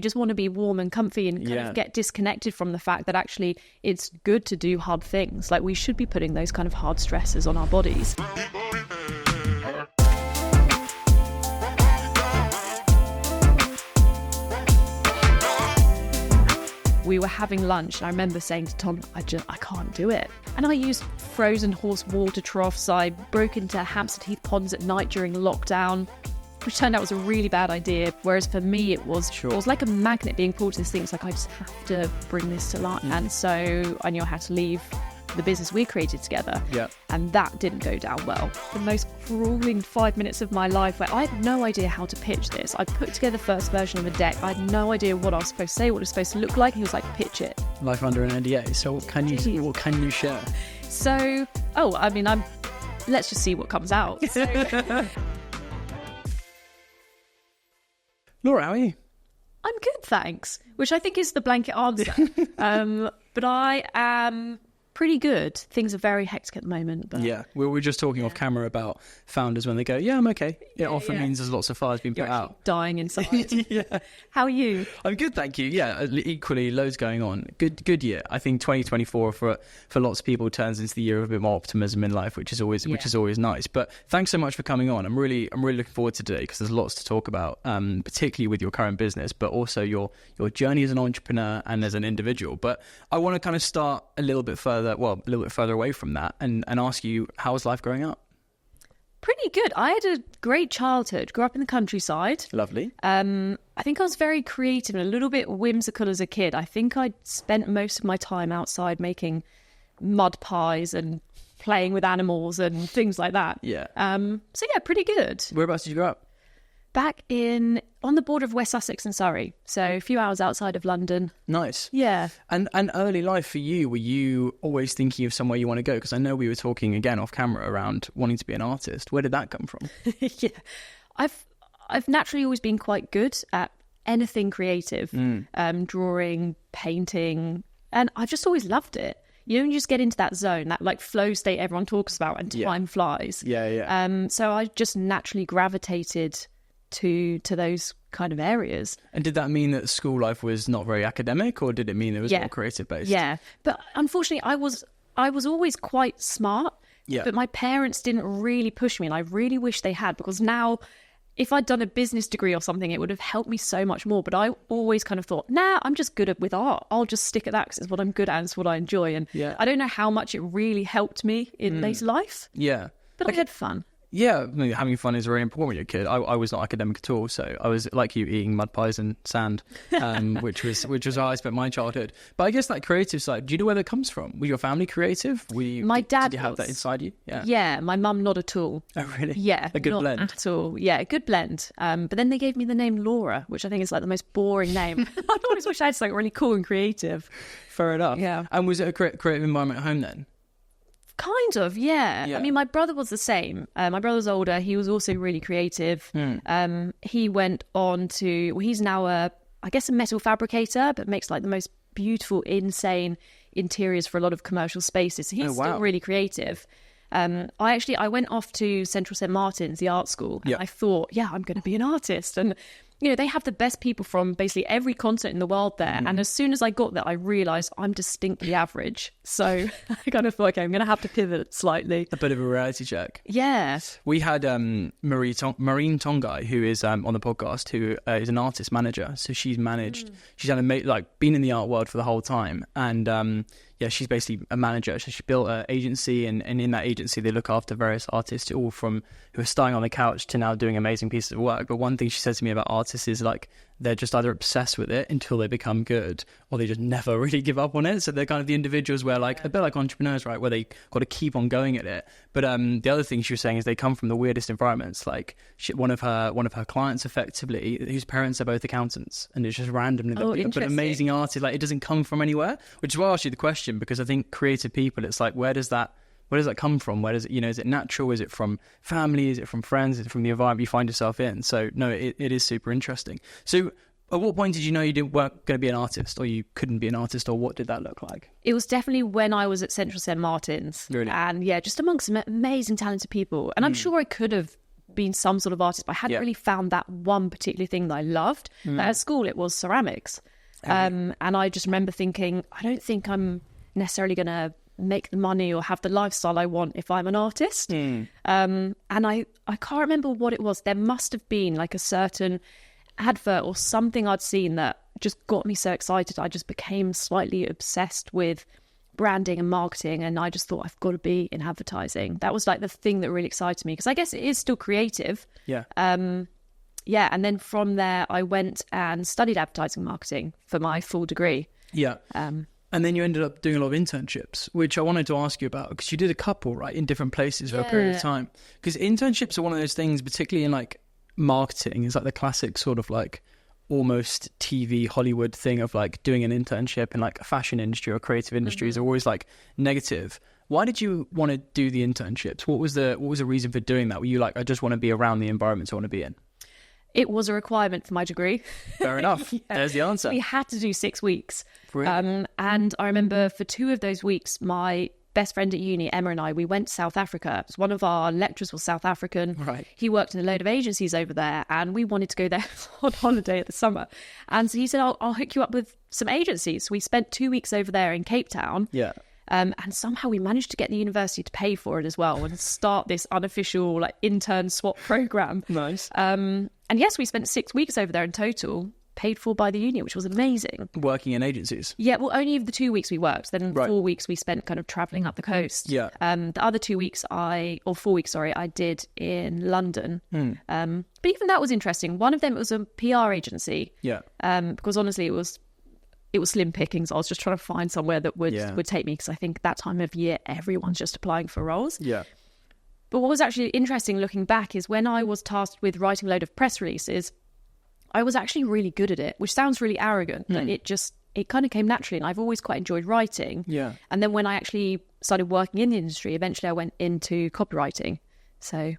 You just want to be warm and comfy and kind of get disconnected from the fact that actually it's good to do hard things. Like, we should be putting those kind of hard stresses on our bodies. We were having lunch and I remember saying to Tom, I can't do it. And I used frozen horse water troughs. I broke into Hampstead Heath ponds at night during lockdown, which turned out was a really bad idea. Whereas for me, it was like a magnet being pulled to this thing. It's like, I just have to bring this to light. And so I knew I had to leave the business we created together. And that didn't go down well. The most grueling 5 minutes of my life where I had no idea how to pitch this. I put together the first version of a deck. I had no idea what I was supposed to say, what it was supposed to look like. He was like, pitch it. Life under an NDA. So what can you share? So, let's just see what comes out. Laura, how are you? I'm good, thanks. Which I think is the blanket answer. But I am pretty good. Things are very hectic at the moment. But yeah, we were just talking off camera about founders when they go, I'm okay. It often means there's lots of fires being put out. Dying inside. How are you? I'm good, thank you. Yeah, equally, loads going on. Good year. I think 2024 for lots of people turns into the year of a bit more optimism in life, which is always nice. But thanks so much for coming on. I'm really looking forward to today because there's lots to talk about, particularly with your current business, but also your journey as an entrepreneur and as an individual. But I want to kind of start a little bit further away from that and ask you, how was life growing up? Pretty good. I had a great childhood. Grew up in the countryside. Lovely. I think I was very creative and a little bit whimsical as a kid. I think I spent most of my time outside making mud pies and playing with animals and things like that. Yeah. So yeah, pretty good. Whereabouts did you grow up? Back on the border of West Sussex and Surrey, so a few hours outside of London. Nice. Yeah. And early life for you, were you always thinking of somewhere you want to go? Because I know we were talking again off camera around wanting to be an artist. Where did that come from? Yeah, I've naturally always been quite good at anything creative, drawing, painting, and I've just always loved it. You know, you just get into that zone, that like flow state everyone talks about, and time flies. Yeah. So I just naturally gravitated to those kind of areas. And did that mean that school life was not very academic, or did it mean it was more creative based? Yeah, but unfortunately I was always quite smart, but my parents didn't really push me, and I really wish they had, because now if I'd done a business degree or something, it would have helped me so much more. But I always kind of thought, I'm just good with art. I'll just stick at that because it's what I'm good at and it's what I enjoy. And I don't know how much it really helped me in later life. Yeah. But I had fun. Yeah, I mean, having fun is very important when you're a kid. I was not academic at all, so I was like you, eating mud pies and sand, which was how I spent my childhood. But I guess that creative side, do you know where that comes from? Was your family creative? My dad did you have that inside you? Yeah, my mum not at all. Oh, really? Yeah, a good not blend. At all. Yeah, a good blend. But then they gave me the name Laura, which I think is like the most boring name. I always wish I had something really cool and creative. Fair enough. Yeah. And was it a creative environment at home then? Kind of, yeah. I mean, my brother was the same. My brother's older. He was also really creative. He went on to, he's now a metal fabricator, but makes like the most beautiful, insane interiors for a lot of commercial spaces. So he's still really creative. I went off to Central St Martin's, the art school, and I thought, I'm going to be an artist. And you know, they have the best people from basically every continent in the world there. And as soon as I got there, I realised I'm distinctly average. So I kind of thought, okay, I'm going to have to pivot slightly. A bit of a reality check. Yeah. We had Maureen Tongai, who is on the podcast, who is an artist manager. So she's managed, she's had been in the art world for the whole time. And she's basically a manager. So she built an agency, and in that agency, they look after various artists, all from who are starting on the couch to now doing amazing pieces of work. But one thing she said to me about artists is like, they're just either obsessed with it until they become good, or they just never really give up on it. So they're kind of the individuals where a bit like entrepreneurs, right, where they got to keep on going at it. But the other thing she was saying is they come from the weirdest environments. Like one of her clients, effectively, whose parents are both accountants, and it's just randomly but amazing artists. Like, it doesn't come from anywhere, which is why I asked you the question, because I think creative people, it's like, where does that come from? Where does it, is it natural? Is it from family? Is it from friends? Is it from the environment you find yourself in? So no, it is super interesting. So at what point did you know you weren't going to be an artist, or you couldn't be an artist, or what did that look like? It was definitely when I was at Central St Martin's. Really? And just amongst some amazing talented people. And I'm sure I could have been some sort of artist, but I hadn't really found that one particular thing that I loved. Like at school, it was ceramics. And I just remember thinking, I don't think I'm necessarily going to make the money or have the lifestyle I want if I'm an artist. And I can't remember what it was. There must have been like a certain advert or something I'd seen that just got me so excited. I just became slightly obsessed with branding and marketing, and I just thought, I've got to be in advertising. That was like the thing that really excited me, because I guess it is still creative. And then from there I went and studied advertising marketing for my full degree. And then you ended up doing a lot of internships, which I wanted to ask you about, because you did a couple, right, in different places for a period of time. Because internships are one of those things, particularly in like marketing, is like the classic sort of like almost TV Hollywood thing of like doing an internship in like a fashion industry or creative industries are always like negative. Why did you want to do the internships? What was the reason for doing that? Were you like, I just want to be around the environments I want to be in? It was a requirement for my degree. Fair enough. There's the answer. We had to do 6 weeks. And I remember for 2 of those weeks, my best friend at uni, Emma, and I, we went to South Africa. One of our lecturers was South African. Right. He worked in a load of agencies over there, and we wanted to go there on holiday at the summer. And so he said, I'll hook you up with some agencies. So we spent 2 weeks over there in Cape Town. And somehow we managed to get the university to pay for it as well and start this unofficial like intern swap program. Nice. And yes, we spent 6 weeks over there in total, paid for by the uni, which was amazing. Working in agencies? Yeah, well, only the 2 weeks we worked. Then 4 weeks we spent kind of travelling up the coast. The other 2 weeks 4 weeks, I did in London. But even that was interesting. One of them was a PR agency. Because honestly, it was slim pickings. I was just trying to find somewhere that would take me, because I think that time of year everyone's just applying for roles. But what was actually interesting looking back is when I was tasked with writing a load of press releases, I was actually really good at it, which sounds really arrogant, but it kind of came naturally, and I've always quite enjoyed writing. And then when I actually started working in the industry, eventually I went into copywriting. So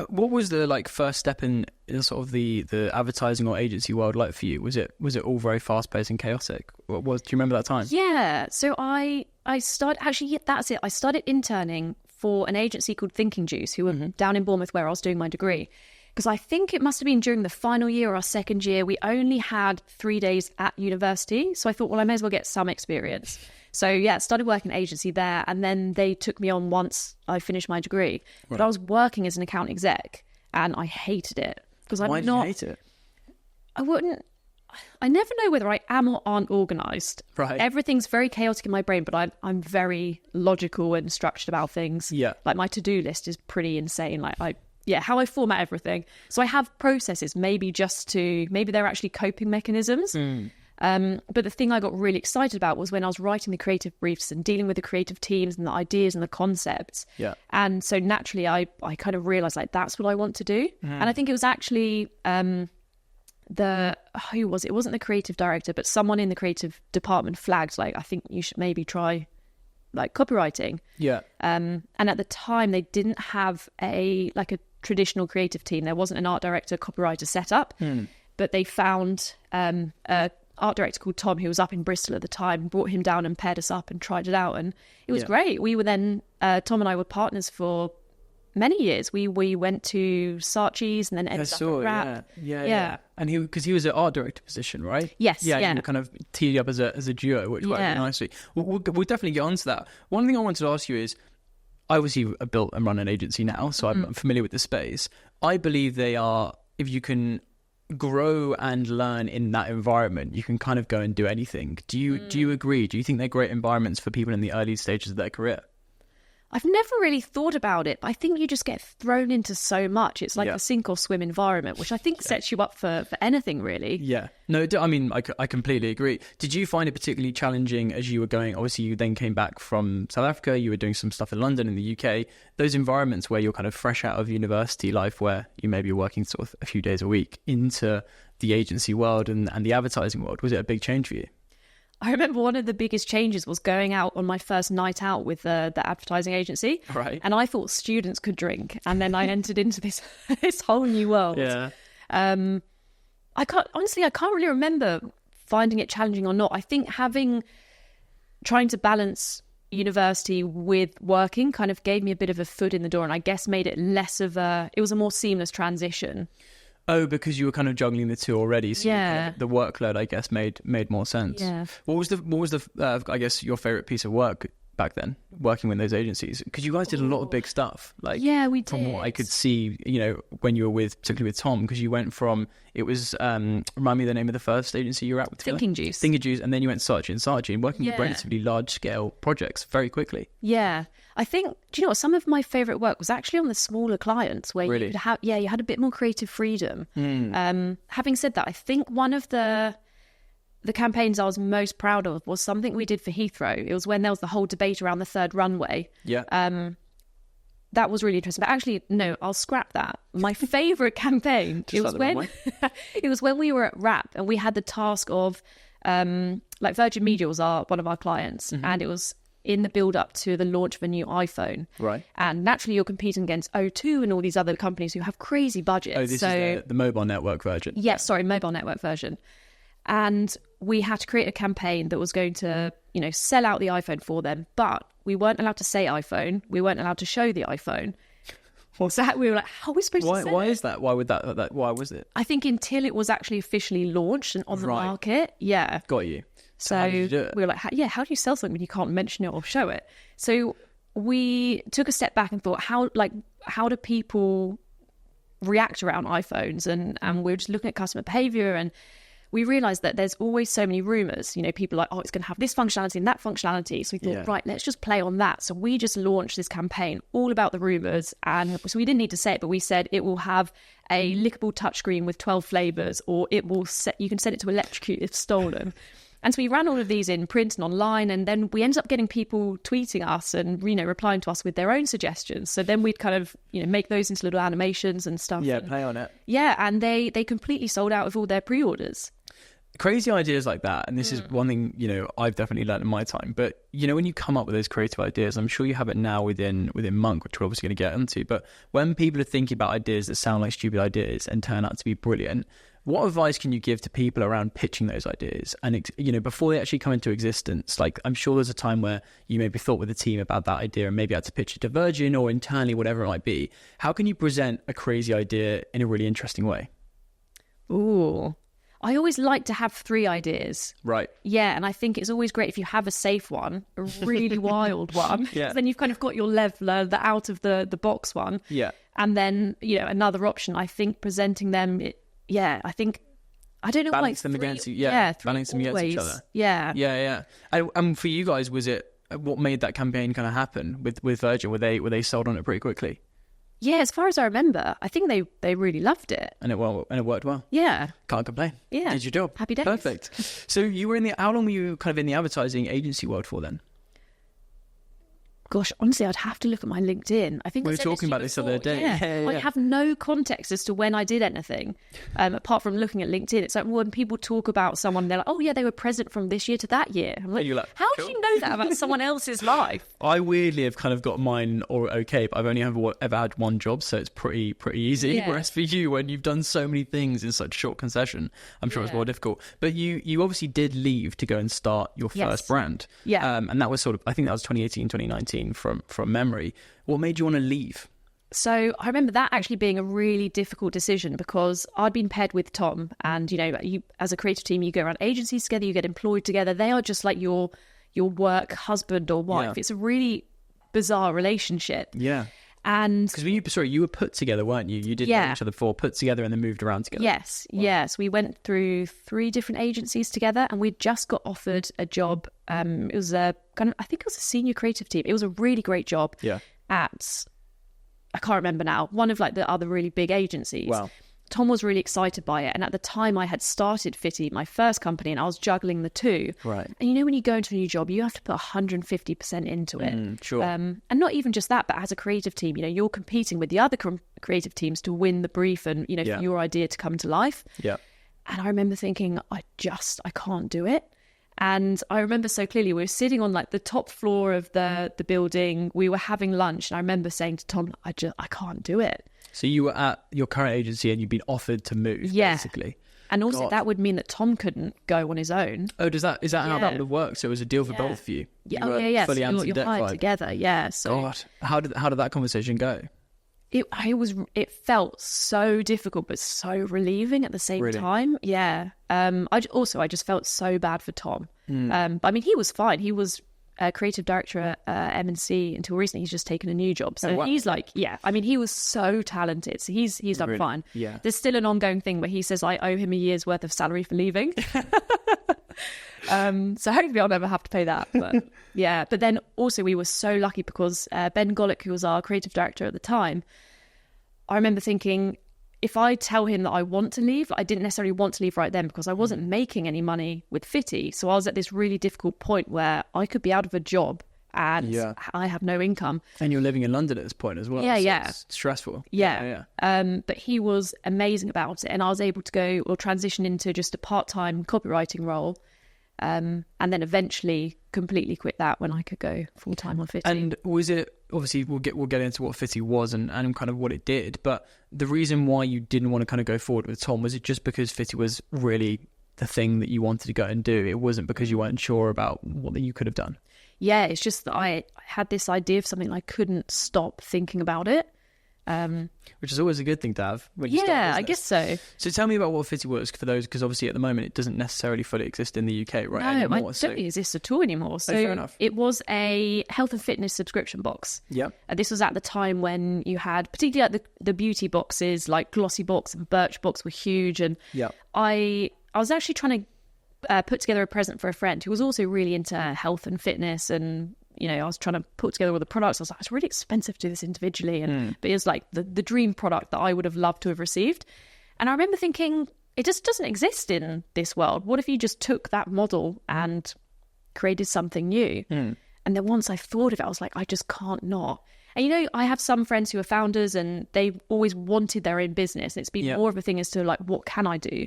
what was the like first step in sort of the advertising or agency world like for you? Was it all very fast paced and chaotic? Do you remember that time? So I started, actually that's it, I started interning for an agency called Thinking Juice, who were down in Bournemouth where I was doing my degree. Because I think it must have been during the final year or our second year, we only had 3 days at university. So I thought, well, I may as well get some experience. So started working at an agency there, and then they took me on once I finished my degree. But I was working as an account exec, and I hated it. Why did you hate it? I never know whether I am or aren't organised. Right. Everything's very chaotic in my brain, but I'm very logical and structured about things. Like my to-do list is pretty insane. Like how I format everything. So I have processes, maybe they're actually coping mechanisms. But the thing I got really excited about was when I was writing the creative briefs and dealing with the creative teams and the ideas and the concepts. And so naturally I kind of realised like that's what I want to do. And I think it was actually who was it? It wasn't the creative director, but someone in the creative department flagged like, I think you should maybe try like copywriting. And at the time they didn't have a traditional creative team. There wasn't an art director, copywriter set up, but they found a art director called Tom, who was up in Bristol at the time, brought him down and paired us up and tried it out, and it was great. We were then Tom and I were partners for many years. We went to Saatchi's and then ended up at Rap. And because he was an art director position, right? Yes. You were kind of teed up as a duo, which worked nicely. We'll definitely get onto that. One thing I wanted to ask you is, I obviously built and run an agency now, so I'm familiar with the space. I believe they are, if you can grow and learn in that environment, you can kind of go and do anything. Do you agree? Do you think they're great environments for people in the early stages of their career? I've never really thought about it, but I think you just get thrown into so much. It's like a sink or swim environment, which I think sets you up for anything, really. No, I mean, I completely agree. Did you find it particularly challenging as you were going? Obviously, you then came back from South Africa. You were doing some stuff in London, in the UK. Those environments where you're kind of fresh out of university life, where you may be working sort of a few days a week, into the agency world and the advertising world. Was it a big change for you? I remember one of the biggest changes was going out on my first night out with the advertising agency. Right. And I thought students could drink. And then I entered into this whole new world. I can't really remember finding it challenging or not. I think trying to balance university with working kind of gave me a bit of a foot in the door, and I guess made it it was a more seamless transition. Oh, because you were kind of juggling the two already, so yeah, the workload, I guess, made more sense. Yeah. What was the I guess your favorite piece of work back then, working with those agencies? Because you guys did a lot of big stuff. Like, yeah, we did. From what I could see, when you were particularly with Tom, because you went from, it was, remind me the name of the first agency you were at with Thinking Juice, and then you went Saatchi, working with relatively large scale projects very quickly. Yeah. I think, do you know what, some of my favourite work was actually on the smaller clients where you could have, you had a bit more creative freedom. Having said that, I think one of the campaigns I was most proud of was something we did for Heathrow. It was when there was the whole debate around the third runway. Yeah. That was really interesting. But actually, no, I'll scrap that. My favourite campaign, it was when we were at Wrap and we had the task of, Virgin Media was one of our clients, and it was in the build-up to the launch of a new iPhone. Right. And naturally, you're competing against O2 and all these other companies who have crazy budgets. Oh, this is the mobile network version. Yeah, sorry, mobile network version. And we had to create a campaign that was going to, sell out the iPhone for them. But we weren't allowed to say iPhone. We weren't allowed to show the iPhone. So we were like, how are we supposed to say Why it? is that? Why would that? Why was it? I think until it was actually officially launched and on the market. Yeah. Got you. So how did you do it? We were like, how do you sell something when you can't mention it or show it? So we took a step back and thought, how do people react around iPhones? And we were just looking at customer behavior, and we realized that there's always so many rumors. People are like, oh, it's going to have this functionality and that functionality. So we thought, right, let's just play on that. So we just launched this campaign all about the rumors. And so we didn't need to say it, but we said it will have a lickable touchscreen with 12 flavors, or you can set it to electrocute if stolen. And so we ran all of these in print and online, and then we ended up getting people tweeting us and, replying to us with their own suggestions. So then we'd kind of, make those into little animations and stuff. Yeah, play on it. Yeah, and they completely sold out of all their pre-orders. Crazy ideas like that, and this is one thing, I've definitely learned in my time. But, when you come up with those creative ideas, I'm sure you have it now within Monk, which we're obviously going to get into. But when people are thinking about ideas that sound like stupid ideas and turn out to be brilliant, what advice can you give to people around pitching those ideas? And, before they actually come into existence, like, I'm sure there's a time where you maybe thought with a team about that idea and maybe had to pitch it to Virgin or internally, whatever it might be. How can you present a crazy idea in a really interesting way? Ooh, I always like to have 3 ideas. Right. Yeah, and I think it's always great if you have a safe one, a really wild one. Yeah. Then you've kind of got your leveler, the out of the box one. Yeah. And then, another option. I think presenting them, I think, I don't know, balance them against each other. Yeah. Yeah. And for you guys, was it what made that campaign kind of happen with Virgin? Were they sold on it pretty quickly? Yeah, as far as I remember, I think they really loved it. And it worked well. Yeah. Can't complain. Yeah. Did your job. Happy days. Perfect. So you were how long were you kind of in the advertising agency world for then? Gosh, honestly, I'd have to look at my LinkedIn. I think we were talking about this the other day. Yeah. I have no context as to when I did anything, apart from looking at LinkedIn. It's like when people talk about someone, they're like, "Oh yeah, they were present from this year to that year." I'm like, how do you know that about someone else's life? I weirdly have kind of got mine all okay, but I've only ever had one job, so it's pretty easy. Yeah. Whereas for you, when you've done so many things in such a short concession, I'm sure it's more difficult. But you obviously did leave to go and start your first brand. Yeah. And that was I think that was 2018, 2019 from memory. What made you want to leave? So I remember that actually being a really difficult decision because I'd been paired with Tom, and you as a creative team, you go around agencies together, you get employed together. They are just like your work husband or wife. Yeah. It's a really bizarre relationship. Yeah. And because you were put together, weren't you? You did know each other before, put together, and then moved around together. Yes, wow. Yes. We went through 3 different agencies together, and we'd just got offered a job. It was I think it was a senior creative team. It was a really great job. Yeah. At, I can't remember now, one of like the other really big agencies. Wow. Tom was really excited by it, and at the time I had started Fitty, my first company, and I was juggling the 2. Right. And when you go into a new job, you have to put 150% into it. Sure. And not even just that, but as a creative team, you're competing with the other creative teams to win the brief and for your idea to come to life. Yeah. And I remember thinking, I can't do it. And I remember so clearly, we were sitting on like the top floor of the building. We were having lunch, and I remember saying to Tom, I can't do it. So you were at your current agency and you'd been offered to move, basically. And also that would mean that Tom couldn't go on his own. Oh, is that how that would have worked? So it was a deal for both of you? Yeah. Fully so you're hired together. Yeah. So God, how did that conversation go? It felt so difficult, but so relieving at the same time. Yeah. I just felt so bad for Tom. But I mean, he was fine. He was a creative director at M&C until recently. He's just taken a new job. So he's like, I mean, he was so talented. So he's done fine. Yeah. There's still an ongoing thing where he says I owe him a year's worth of salary for leaving. So hopefully I'll never have to pay that. But yeah. But then also we were so lucky because Ben Gollick, who was our creative director at the time, I remember thinking, if I tell him that I want to leave, I didn't necessarily want to leave right then because I wasn't making any money with Fitty. So I was at this really difficult point where I could be out of a job and I have no income. And you're living in London at this point as well. Yeah, so it's stressful. Yeah. But he was amazing about it. And I was able to go or transition into just a part-time copywriting role. And then eventually completely quit that when I could go full-time on Fitty. And was it, obviously we'll get into what Fitty was and kind of what it did, but the reason why you didn't want to kind of go forward with Tom, was it just because Fitty was really the thing that you wanted to go and do? It wasn't because you weren't sure about what you could have done? Yeah, it's just that I had this idea of something and I couldn't stop thinking about it. Which is always a good thing to have when you start a business. I guess so. So tell me about what Fitty was for those, because obviously at the moment it doesn't necessarily fully exist in the UK anymore. No, it don't exist at all anymore. So fair enough. It was a health and fitness subscription box. Yeah. This was at the time when you had, particularly like the beauty boxes, like Glossy Box and Birchbox were huge. And I was actually trying to put together a present for a friend who was also really into health and fitness, and I was trying to put together all the products. I was like, it's really expensive to do this individually. But it was like the dream product that I would have loved to have received. And I remember thinking, it just doesn't exist in this world. What if you just took that model and created something new? And then once I thought of it, I was like, I just can't not. And I have some friends who are founders and they've always wanted their own business. And it's been more of a thing as to like, what can I do?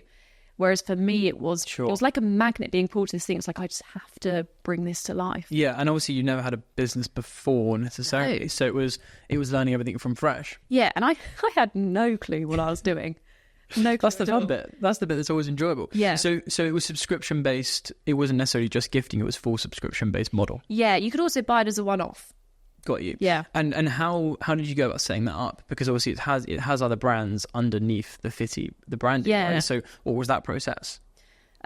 Whereas for me, it was like a magnet being pulled to this thing. It's like, I just have to bring this to life. Yeah, and obviously you never had a business before necessarily. No. So it was learning everything from fresh. Yeah, and I had no clue what I was doing. No clue. That's the fun bit. That's the bit that's always enjoyable. Yeah. So it was subscription based. It wasn't necessarily just gifting. It was full subscription based model. Yeah, you could also buy it as a one-off. Got you. Yeah. And how did you go about setting that up? Because obviously it has other brands underneath the Fitty, the branding. Yeah. Right? So what was that process?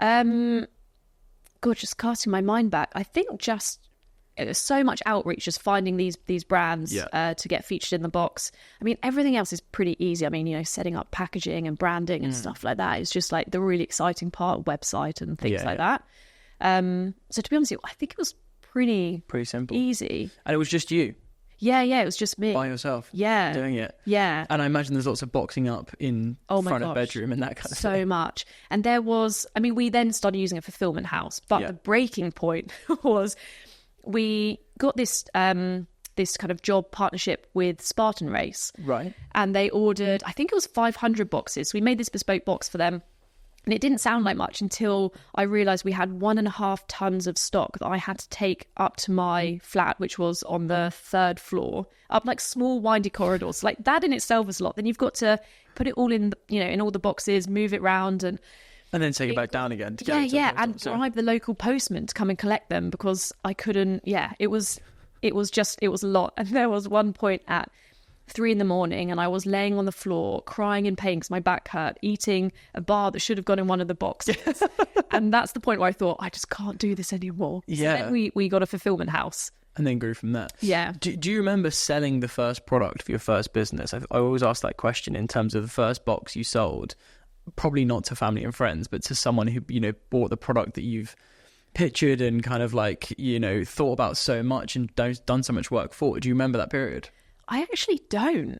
Just casting my mind back. I think just there's so much outreach, just finding these brands to get featured in the box. I mean, everything else is pretty easy. I mean, setting up packaging and branding and stuff like that is just like the really exciting part, website and things like that. So to be honest, I think it was pretty simple, easy. And it was just you? Yeah, it was just me. By yourself? Yeah. Doing it? Yeah. And I imagine there's lots of boxing up in front of bedroom and that kind of thing. So much. And there was, we then started using a fulfillment house, but the breaking point was we got this this kind of job partnership with Spartan Race. Right. And they ordered, I think it was 500 boxes. So we made this bespoke box for them. And it didn't sound like much until I realised we had 1.5 tons of stock that I had to take up to my flat, which was on the 3rd floor, up like small windy corridors. Like that in itself was a lot. Then you've got to put it all in, in all the boxes, move it round and then take it back down again. To get and bribe the local postman to come and collect them because I couldn't. Yeah, it was a lot. And there was one point at 3 a.m, and I was laying on the floor crying in pain because my back hurt, eating a bar that should have gone in one of the boxes. And that's the point where I thought, I just can't do this anymore. Yeah. So then we got a fulfillment house. And then grew from there. Yeah. Do you remember selling the first product for your first business? I always ask that question in terms of the first box you sold, probably not to family and friends, but to someone who, bought the product that you've pictured and kind of like, thought about so much and done so much work for. Do you remember that period? I actually don't.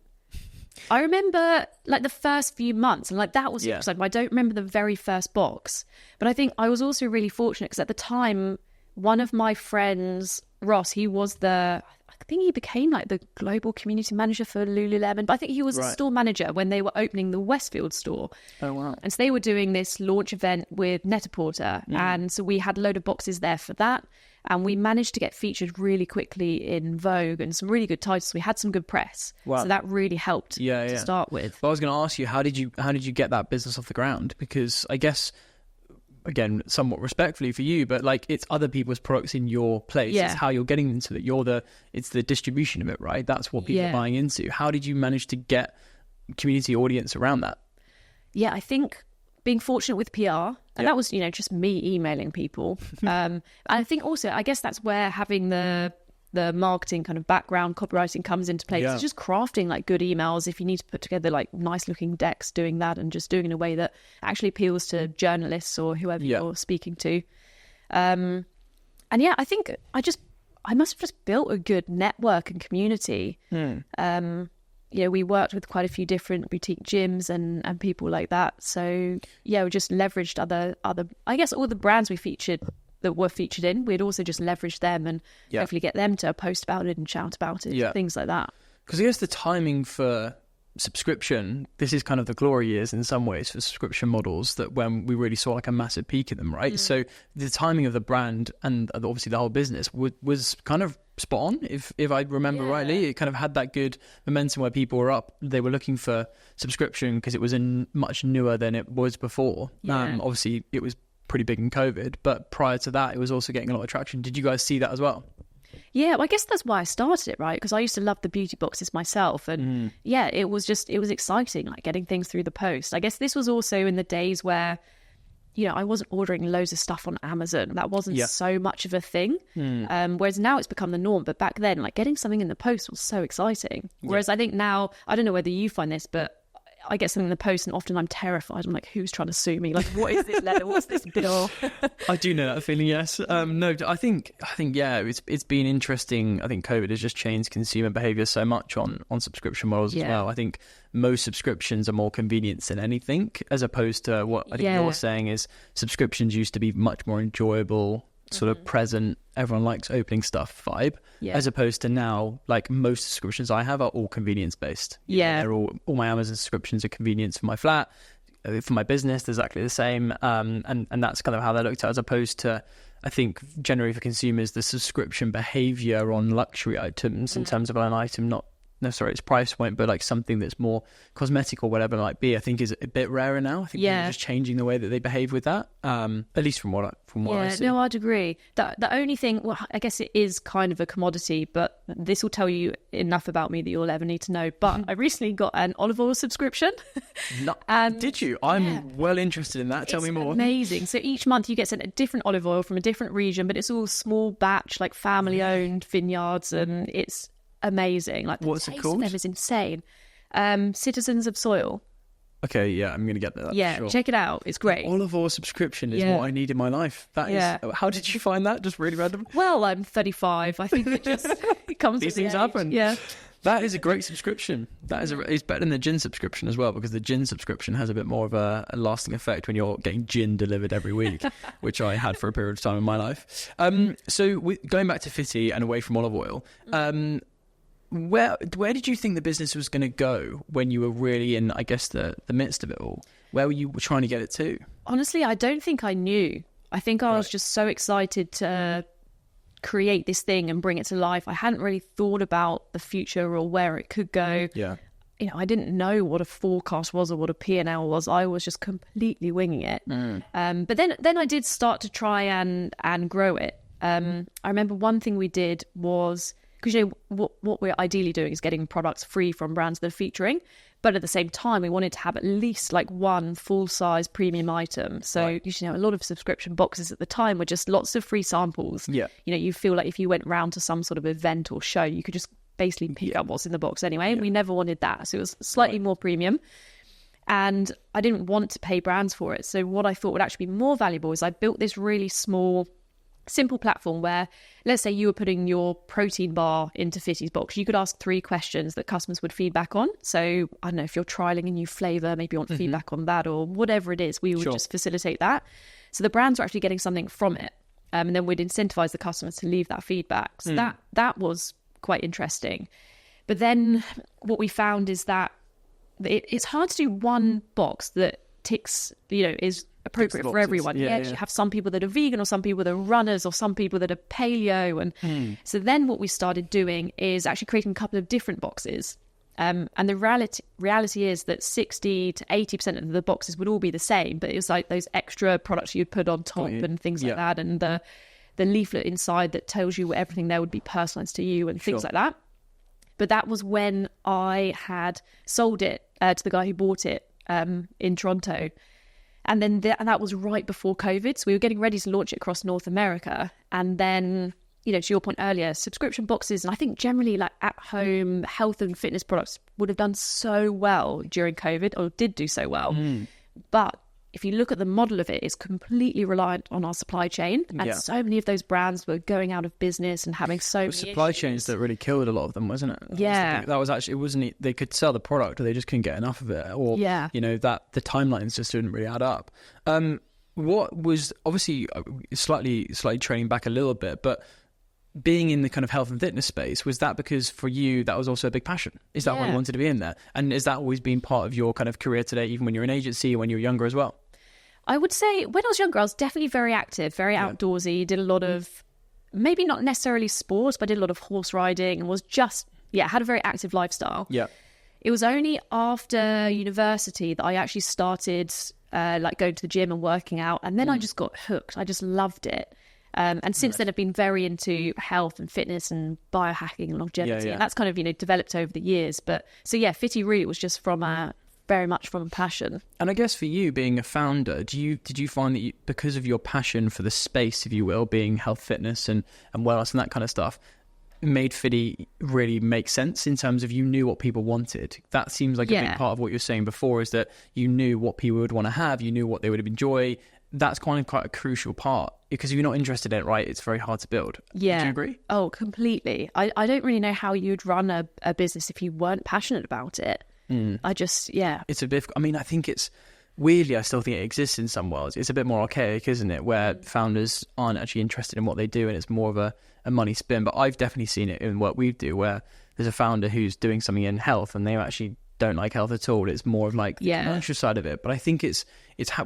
I remember like the first few months and like that was exciting. I don't remember the very first box, but I think I was also really fortunate because at the time, one of my friends, Ross, he became like the global community manager for Lululemon, but I think he was a store manager when they were opening the Westfield store. Oh, wow. And so they were doing this launch event with Net-a-Porter. And so we had a load of boxes there for that. And we managed to get featured really quickly in Vogue and some really good titles. We had some good press. Wow. So that really helped to start with. Well, I was going to ask you, how did you get that business off the ground? Because I guess, again, somewhat respectfully for you, but like, it's other people's products in your place. It's how you're getting into it. It's the distribution of it, right? That's what people are buying into. How did you manage to get community audience around that? Yeah, I think being fortunate with PR, and that was, just me emailing people. And I think also, I guess that's where having the marketing kind of background, copywriting comes into play. It's just crafting like good emails. If you need to put together like nice looking decks, doing that and just doing it in a way that actually appeals to journalists or whoever you're speaking to. And I think I must have just built a good network and community. We worked with quite a few different boutique gyms and people like that. So we just leveraged other, I guess all the brands that were featured in, we'd also just leverage them and hopefully get them to post about it and shout about it, things like that. Because I guess the timing for subscription, this is kind of the glory years in some ways for subscription models, that when we really saw like a massive peak in them, right? So the timing of the brand and obviously the whole business was kind of spot on, if I remember rightly. It kind of had that good momentum where people were up, they were looking for subscription because it was much newer than it was before. Obviously it was pretty big in COVID, but prior to that it was also getting a lot of traction. Did you guys see that as well? Yeah, well, I guess that's why I started it, right? Because I used to love the beauty boxes myself. And it was exciting, like getting things through the post. I guess this was also in the days where, I wasn't ordering loads of stuff on Amazon. That wasn't so much of a thing. Whereas now it's become the norm. But back then, like getting something in the post was so exciting. Whereas I think now, I don't know whether you find this, but I get something in the post and often I'm terrified. I'm like, who's trying to sue me? Like, what is this letter? What's this bill? I do know that feeling, yes. No, I think it's been interesting. I think COVID has just changed consumer behaviour so much on subscription models as well. I think most subscriptions are more convenience than anything, as opposed to what I think you're saying is subscriptions used to be much more enjoyable, sort of present, everyone likes opening stuff vibe, as opposed to now, like most subscriptions I have are all convenience based. They're all my Amazon subscriptions are convenience for my flat, for my business, they're exactly the same. And that's kind of how they're looked at, as opposed to, I think, generally for consumers, the subscription behavior on luxury items in terms of an item not necessarily its price point, but like something that's more cosmetic or whatever it might be, I think is a bit rarer now. I think they're just changing the way that they behave with that, at least from what I see. No, I'd agree. The only thing, well, I guess it is kind of a commodity, but this will tell you enough about me that you'll ever need to know. But I recently got an olive oil subscription. Did you? I'm well interested in that. Tell me more. Amazing. So each month you get sent a different olive oil from a different region, but it's all small batch, like family owned vineyards, and it's amazing. Like, what's it called? It is insane. Citizens of Soil. Okay, yeah, I'm gonna get that. Sure. Check it out. It's great. Olive oil subscription is what I need in my life. That is. How did you find that? Just really random. Well, I'm 35. I think it comes. These things happen. Yeah. That is a great subscription. It's better than the gin subscription as well, because the gin subscription has a bit more of a lasting effect when you're getting gin delivered every week, which I had for a period of time in my life. So going back to Fitty and away from olive oil, where did you think the business was going to go when you were really in, I guess, the midst of it all? Where were you trying to get it to? Honestly, I don't think I knew. I think I was just so excited to create this thing and bring it to life. I hadn't really thought about the future or where it could go. Yeah. I didn't know what a forecast was or what a P&L was. I was just completely winging it. But then I did start to try and grow it. I remember one thing we did was, because what we're ideally doing is getting products free from brands that are featuring, but at the same time we wanted to have at least like one full-size premium item. So a lot of subscription boxes at the time were just lots of free samples. You feel like if you went round to some sort of event or show, you could just basically pick up what's in the box anyway. We never wanted that, so it was slightly more premium, and I didn't want to pay brands for it. So what I thought would actually be more valuable is I built this really small, simple platform where, let's say you were putting your protein bar into Fitty's box, you could ask 3 questions that customers would feedback on. So I don't know, if you're trialing a new flavour, maybe you want feedback on that, or whatever it is, we would just facilitate that. So the brands are actually getting something from it, and then we'd incentivize the customers to leave that feedback. So that was quite interesting. But then what we found is that it's hard to do one box that ticks, is appropriate for everyone. You have some people that are vegan, or some people that are runners, or some people that are paleo. And so then what we started doing is actually creating a couple of different boxes. And the reality is that 60 to 80% of the boxes would all be the same, but it was like those extra products you'd put on top and things like that, and the leaflet inside that tells you everything there would be personalized to you and things like that. But that was when I had sold it to the guy who bought it in Toronto. And then and that was right before COVID. So we were getting ready to launch it across North America. And then, you know, to your point earlier, subscription boxes, and I think generally like at-home health and fitness products would have done so well during COVID, or did do so well. But if you look at the model of it, it's completely reliant on our supply chain. And so many of those brands were going out of business and having so many supply chains that really killed a lot of them, wasn't it? That was actually, it wasn't, they could sell the product, or they just couldn't get enough of it, or, you know, that the timelines just didn't really add up. What was, obviously, slightly training back a little bit, but being in the kind of health and fitness space, was that because for you that was also a big passion? Is that why you wanted to be in there? And has that always been part of your kind of career today, even when you're in agency or when you were younger as well? I would say when I was younger, I was definitely very active, very outdoorsy, did a lot of, maybe not necessarily sports, but I did a lot of horse riding, and was just, had a very active lifestyle. It was only after university that I actually started like going to the gym and working out, and then I just got hooked. I just loved it. And since then I've been very into health and fitness and biohacking and longevity. And that's kind of, you know, developed over the years. But so Fitty really was just from very much from a passion. And I guess for you being a founder, did you find that because of your passion for the space, if you will, being health, fitness and wellness and that kind of stuff, made Fitty really make sense in terms of you knew what people wanted? That seems like a big part of what you're saying before, is that you knew what people would want to have, you knew what they would enjoy. That's quite a crucial part, because if you're not interested in it, right, it's very hard to build. Do you agree? Oh, completely. I don't really know how you'd run a business if you weren't passionate about it. I just, It's a bit, I mean, I think it's, weirdly, I still think it exists in some worlds. It's a bit more archaic, isn't it? Where founders aren't actually interested in what they do, and it's more of a money spin. But I've definitely seen it in what we do, where there's a founder who's doing something in health and they actually don't like health at all. It's more of like the commercial side of it. But I think it's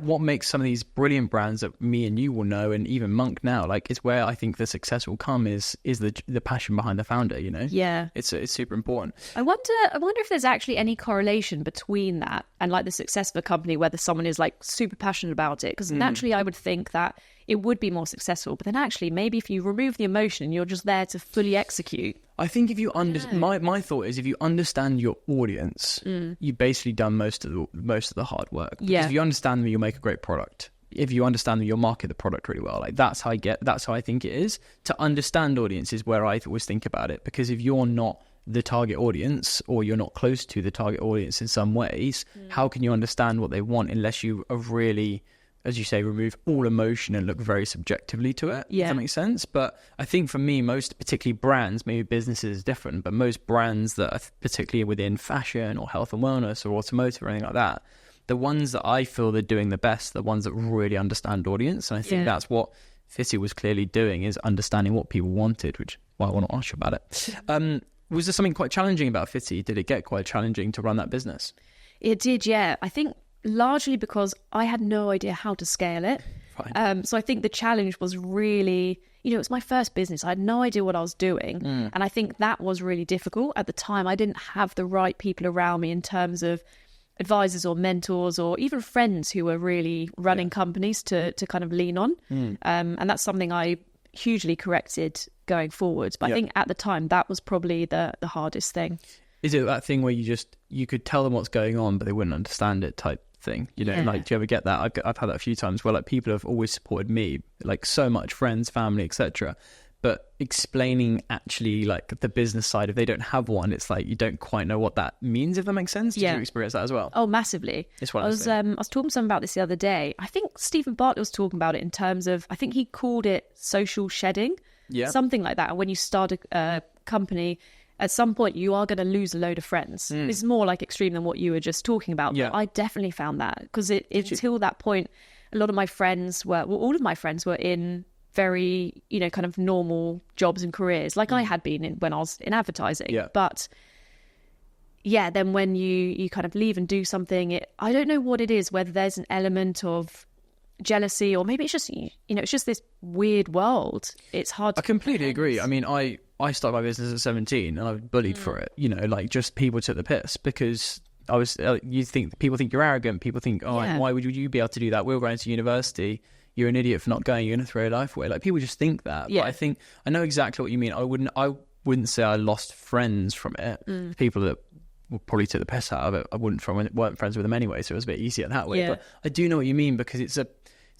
what makes some of these brilliant brands that me and you will know, and even Monk now, like, it's where I think the success will come is the passion behind the founder, you know? It's super important. I wonder if there's actually any correlation between that and like the success of a company, whether someone is like super passionate about it, because naturally I would think that it would be more successful, but then actually maybe if you remove the emotion and you're just there to fully execute. I think if you my thought is, if you understand your audience, you've basically done most of the hard work. Because if you understand them, you'll make a great product. If you understand them, you'll market the product really well. Like that's how I think it is. To understand audience is where I always think about it, because if you're not the target audience, or you're not close to the target audience in some ways, how can you understand what they want unless you have really, as you say, remove all emotion and look very subjectively to it? Does that make sense? But I think for me, most, particularly brands, maybe businesses is different, but most brands that are particularly within fashion or health and wellness or automotive or anything like that, the ones that I feel they're doing the best, the ones that really understand audience. And I think that's what Fitty was clearly doing, is understanding what people wanted, which why I want to ask you about it. Was there something quite challenging about Fitty? Did it get quite challenging to run that business? It did, yeah. I think largely because I had no idea how to scale it. So I think the challenge was really, you know, it was my first business. I had no idea what I was doing. And I think that was really difficult. At the time, I didn't have the right people around me in terms of advisors or mentors or even friends who were really running companies to kind of lean on. And that's something I hugely corrected going forward. But I think at the time, that was probably the hardest thing. Is it that thing where you could tell them what's going on, but they wouldn't understand it type thing? You know, like, do you ever get that? I've had that a few times where like people have always supported me, like so much, friends, family, etc. But explaining actually like the business side, if they don't have one, it's like you don't quite know what that means, if that makes sense. Did you experience that as well? Oh, massively. It's what I was talking to someone about this the other day. I think Stephen Bartlett was talking about it in terms of, I think he called it social shedding, something like that. And when you start a company, at some point you are going to lose a load of friends. It's more like extreme than what you were just talking about. But I definitely found that, because until that point, a lot of my friends all of my friends were in very, you know, kind of normal jobs and careers, like I had been in when I was in advertising. But then when you kind of leave and do something, I don't know what it is, whether there's an element of jealousy, or maybe it's just, it's just this weird world. It's hard to I completely agree. I mean, I started my business at 17 and I was bullied for it, like just people took the piss because I was, people think you're arrogant. People think, why would you be able to do that? We're going to university. You're an idiot for not going. You're going to throw your life away. Like, people just think that. Yeah. But I know exactly what you mean. I wouldn't say I lost friends from it. People that will probably take the piss out of it, I weren't friends with them anyway, so it was a bit easier that way. But I do know what you mean, because it's a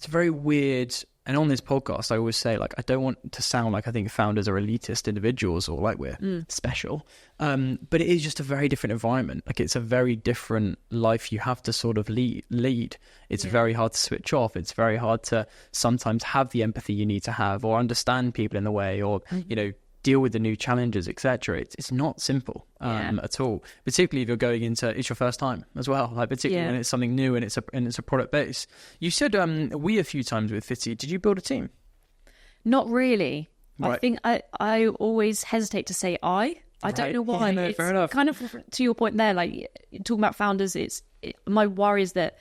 very weird. And on this podcast, I always say, like, I don't want to sound like I think founders are elitist individuals or like we're special. But it is just a very different environment. Like, it's a very different life you have to sort of lead. It's very hard to switch off. It's very hard to sometimes have the empathy you need to have, or understand people in the way, or, deal with the new challenges, etc. It's not simple at all. Particularly if you're going into, it's your first time as well. Like, particularly when it's something new and it's a product base. You said we a few times with Fitzy. Did you build a team? Not really. Right. I think I always hesitate to say I don't know why. Yeah, it's fair enough. kind of to your point there. Like, talking about founders, my worry is that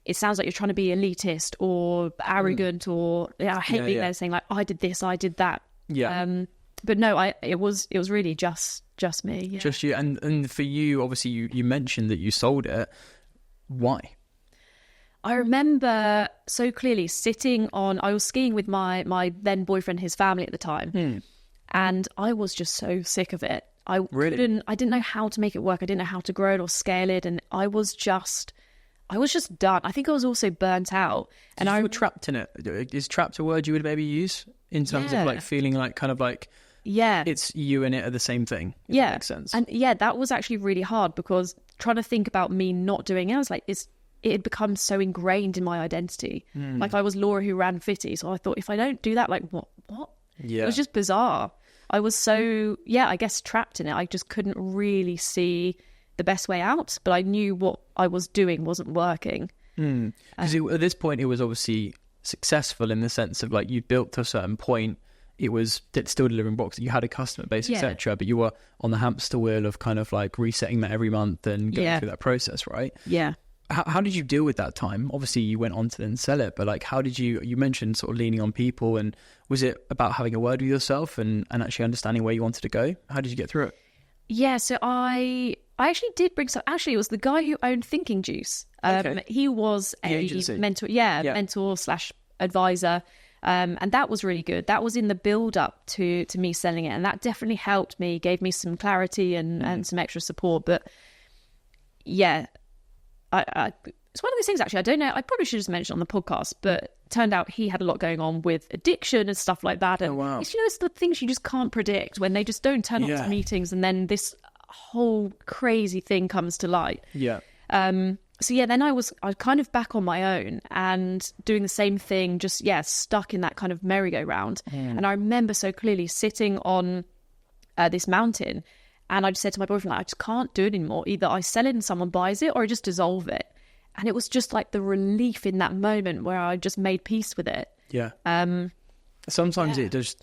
it sounds like you're trying to be elitist or arrogant, or I hate being there saying like, I did this, I did that. Yeah. But no, it was really just me. Yeah. Just you. And for you, obviously, you mentioned that you sold it. Why? I remember so clearly I was skiing with my then boyfriend, his family at the time. And I was just so sick of it. I didn't know how to make it work. I didn't know how to grow it or scale it. And I was just done. I think I was also burnt out. And I was trapped in it. Is trapped a word you would maybe use in terms of like feeling like kind of like, it's you and it are the same thing. If that makes sense. And that was actually really hard, because trying to think about me not doing it, I was like, it had become so ingrained in my identity. Like, I was Laura who ran Fitty, so I thought, if I don't do that, like what? Yeah. It was just bizarre. I was so I guess trapped in it. I just couldn't really see the best way out, but I knew what I was doing wasn't working. Because at this point, it was obviously successful in the sense of like, you built to a certain point. It's still delivering boxes. You had a customer base, etc. But you were on the hamster wheel of kind of like resetting that every month and going through that process, right? Yeah. How did you deal with that time? Obviously, you went on to then sell it, but like, how did you mentioned sort of leaning on people, and was it about having a word with yourself and actually understanding where you wanted to go? How did you get through it? Yeah, so I actually did bring some. Actually, it was the guy who owned Thinking Juice. He was a mentor, mentor / advisor. And that was really good. That was in the build up to me selling it, and that definitely helped me, gave me some clarity and some extra support. But it's one of those things, actually, I don't know, I probably should just mention on the podcast, but turned out he had a lot going on with addiction and stuff like that. And it's the things you just can't predict when they just don't turn up to meetings, and then this whole crazy thing comes to light. Then I was kind of back on my own and doing the same thing, just stuck in that kind of merry-go-round. And I remember so clearly sitting on this mountain, and I just said to my boyfriend, like, I just can't do it anymore. Either I sell it and someone buys it, or I just dissolve it. And it was just like the relief in that moment where I just made peace with it. Sometimes it does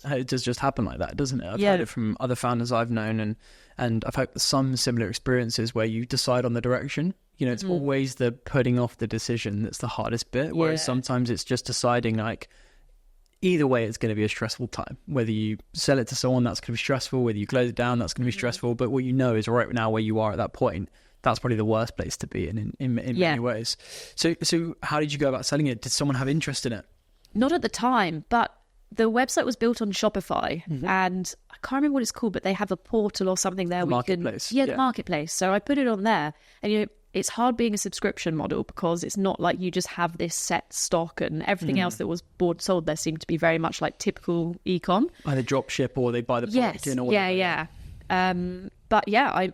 just happen like that, doesn't it? I've heard it from other founders I've known, and I've had some similar experiences where you decide on the direction. It's always the putting off the decision that's the hardest bit, whereas sometimes it's just deciding, like, either way it's going to be a stressful time. Whether you sell it to someone, that's going to be stressful. Whether you close it down, that's going to be stressful. But what you know is right now where you are at that point, that's probably the worst place to be in many ways. So how did you go about selling it? Did someone have interest in it? Not at the time, but the website was built on Shopify, and I can't remember what it's called, but they have a portal or something there. Marketplace. The marketplace. So I put it on there, and it's hard being a subscription model, because it's not like you just have this set stock, and everything else that was bought sold there seemed to be very much like typical e-com. Either drop ship or they buy the product in or whatever.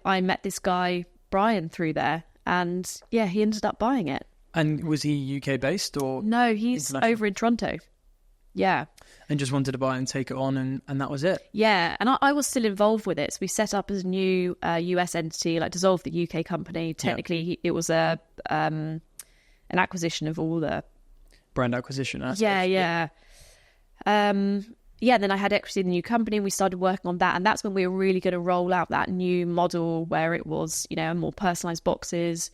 I met this guy Brian through there, and he ended up buying it. And was he UK based or? No, he's over in Toronto. Yeah. And just wanted to buy and take it on, and that was it. Yeah, and I was still involved with it. So we set up as a new US entity, like dissolved the UK company. Technically, it was an acquisition of all the... Brand acquisition. Yeah. then I had equity in the new company and we started working on that. And that's when we were really going to roll out that new model where it was, more personalized boxes.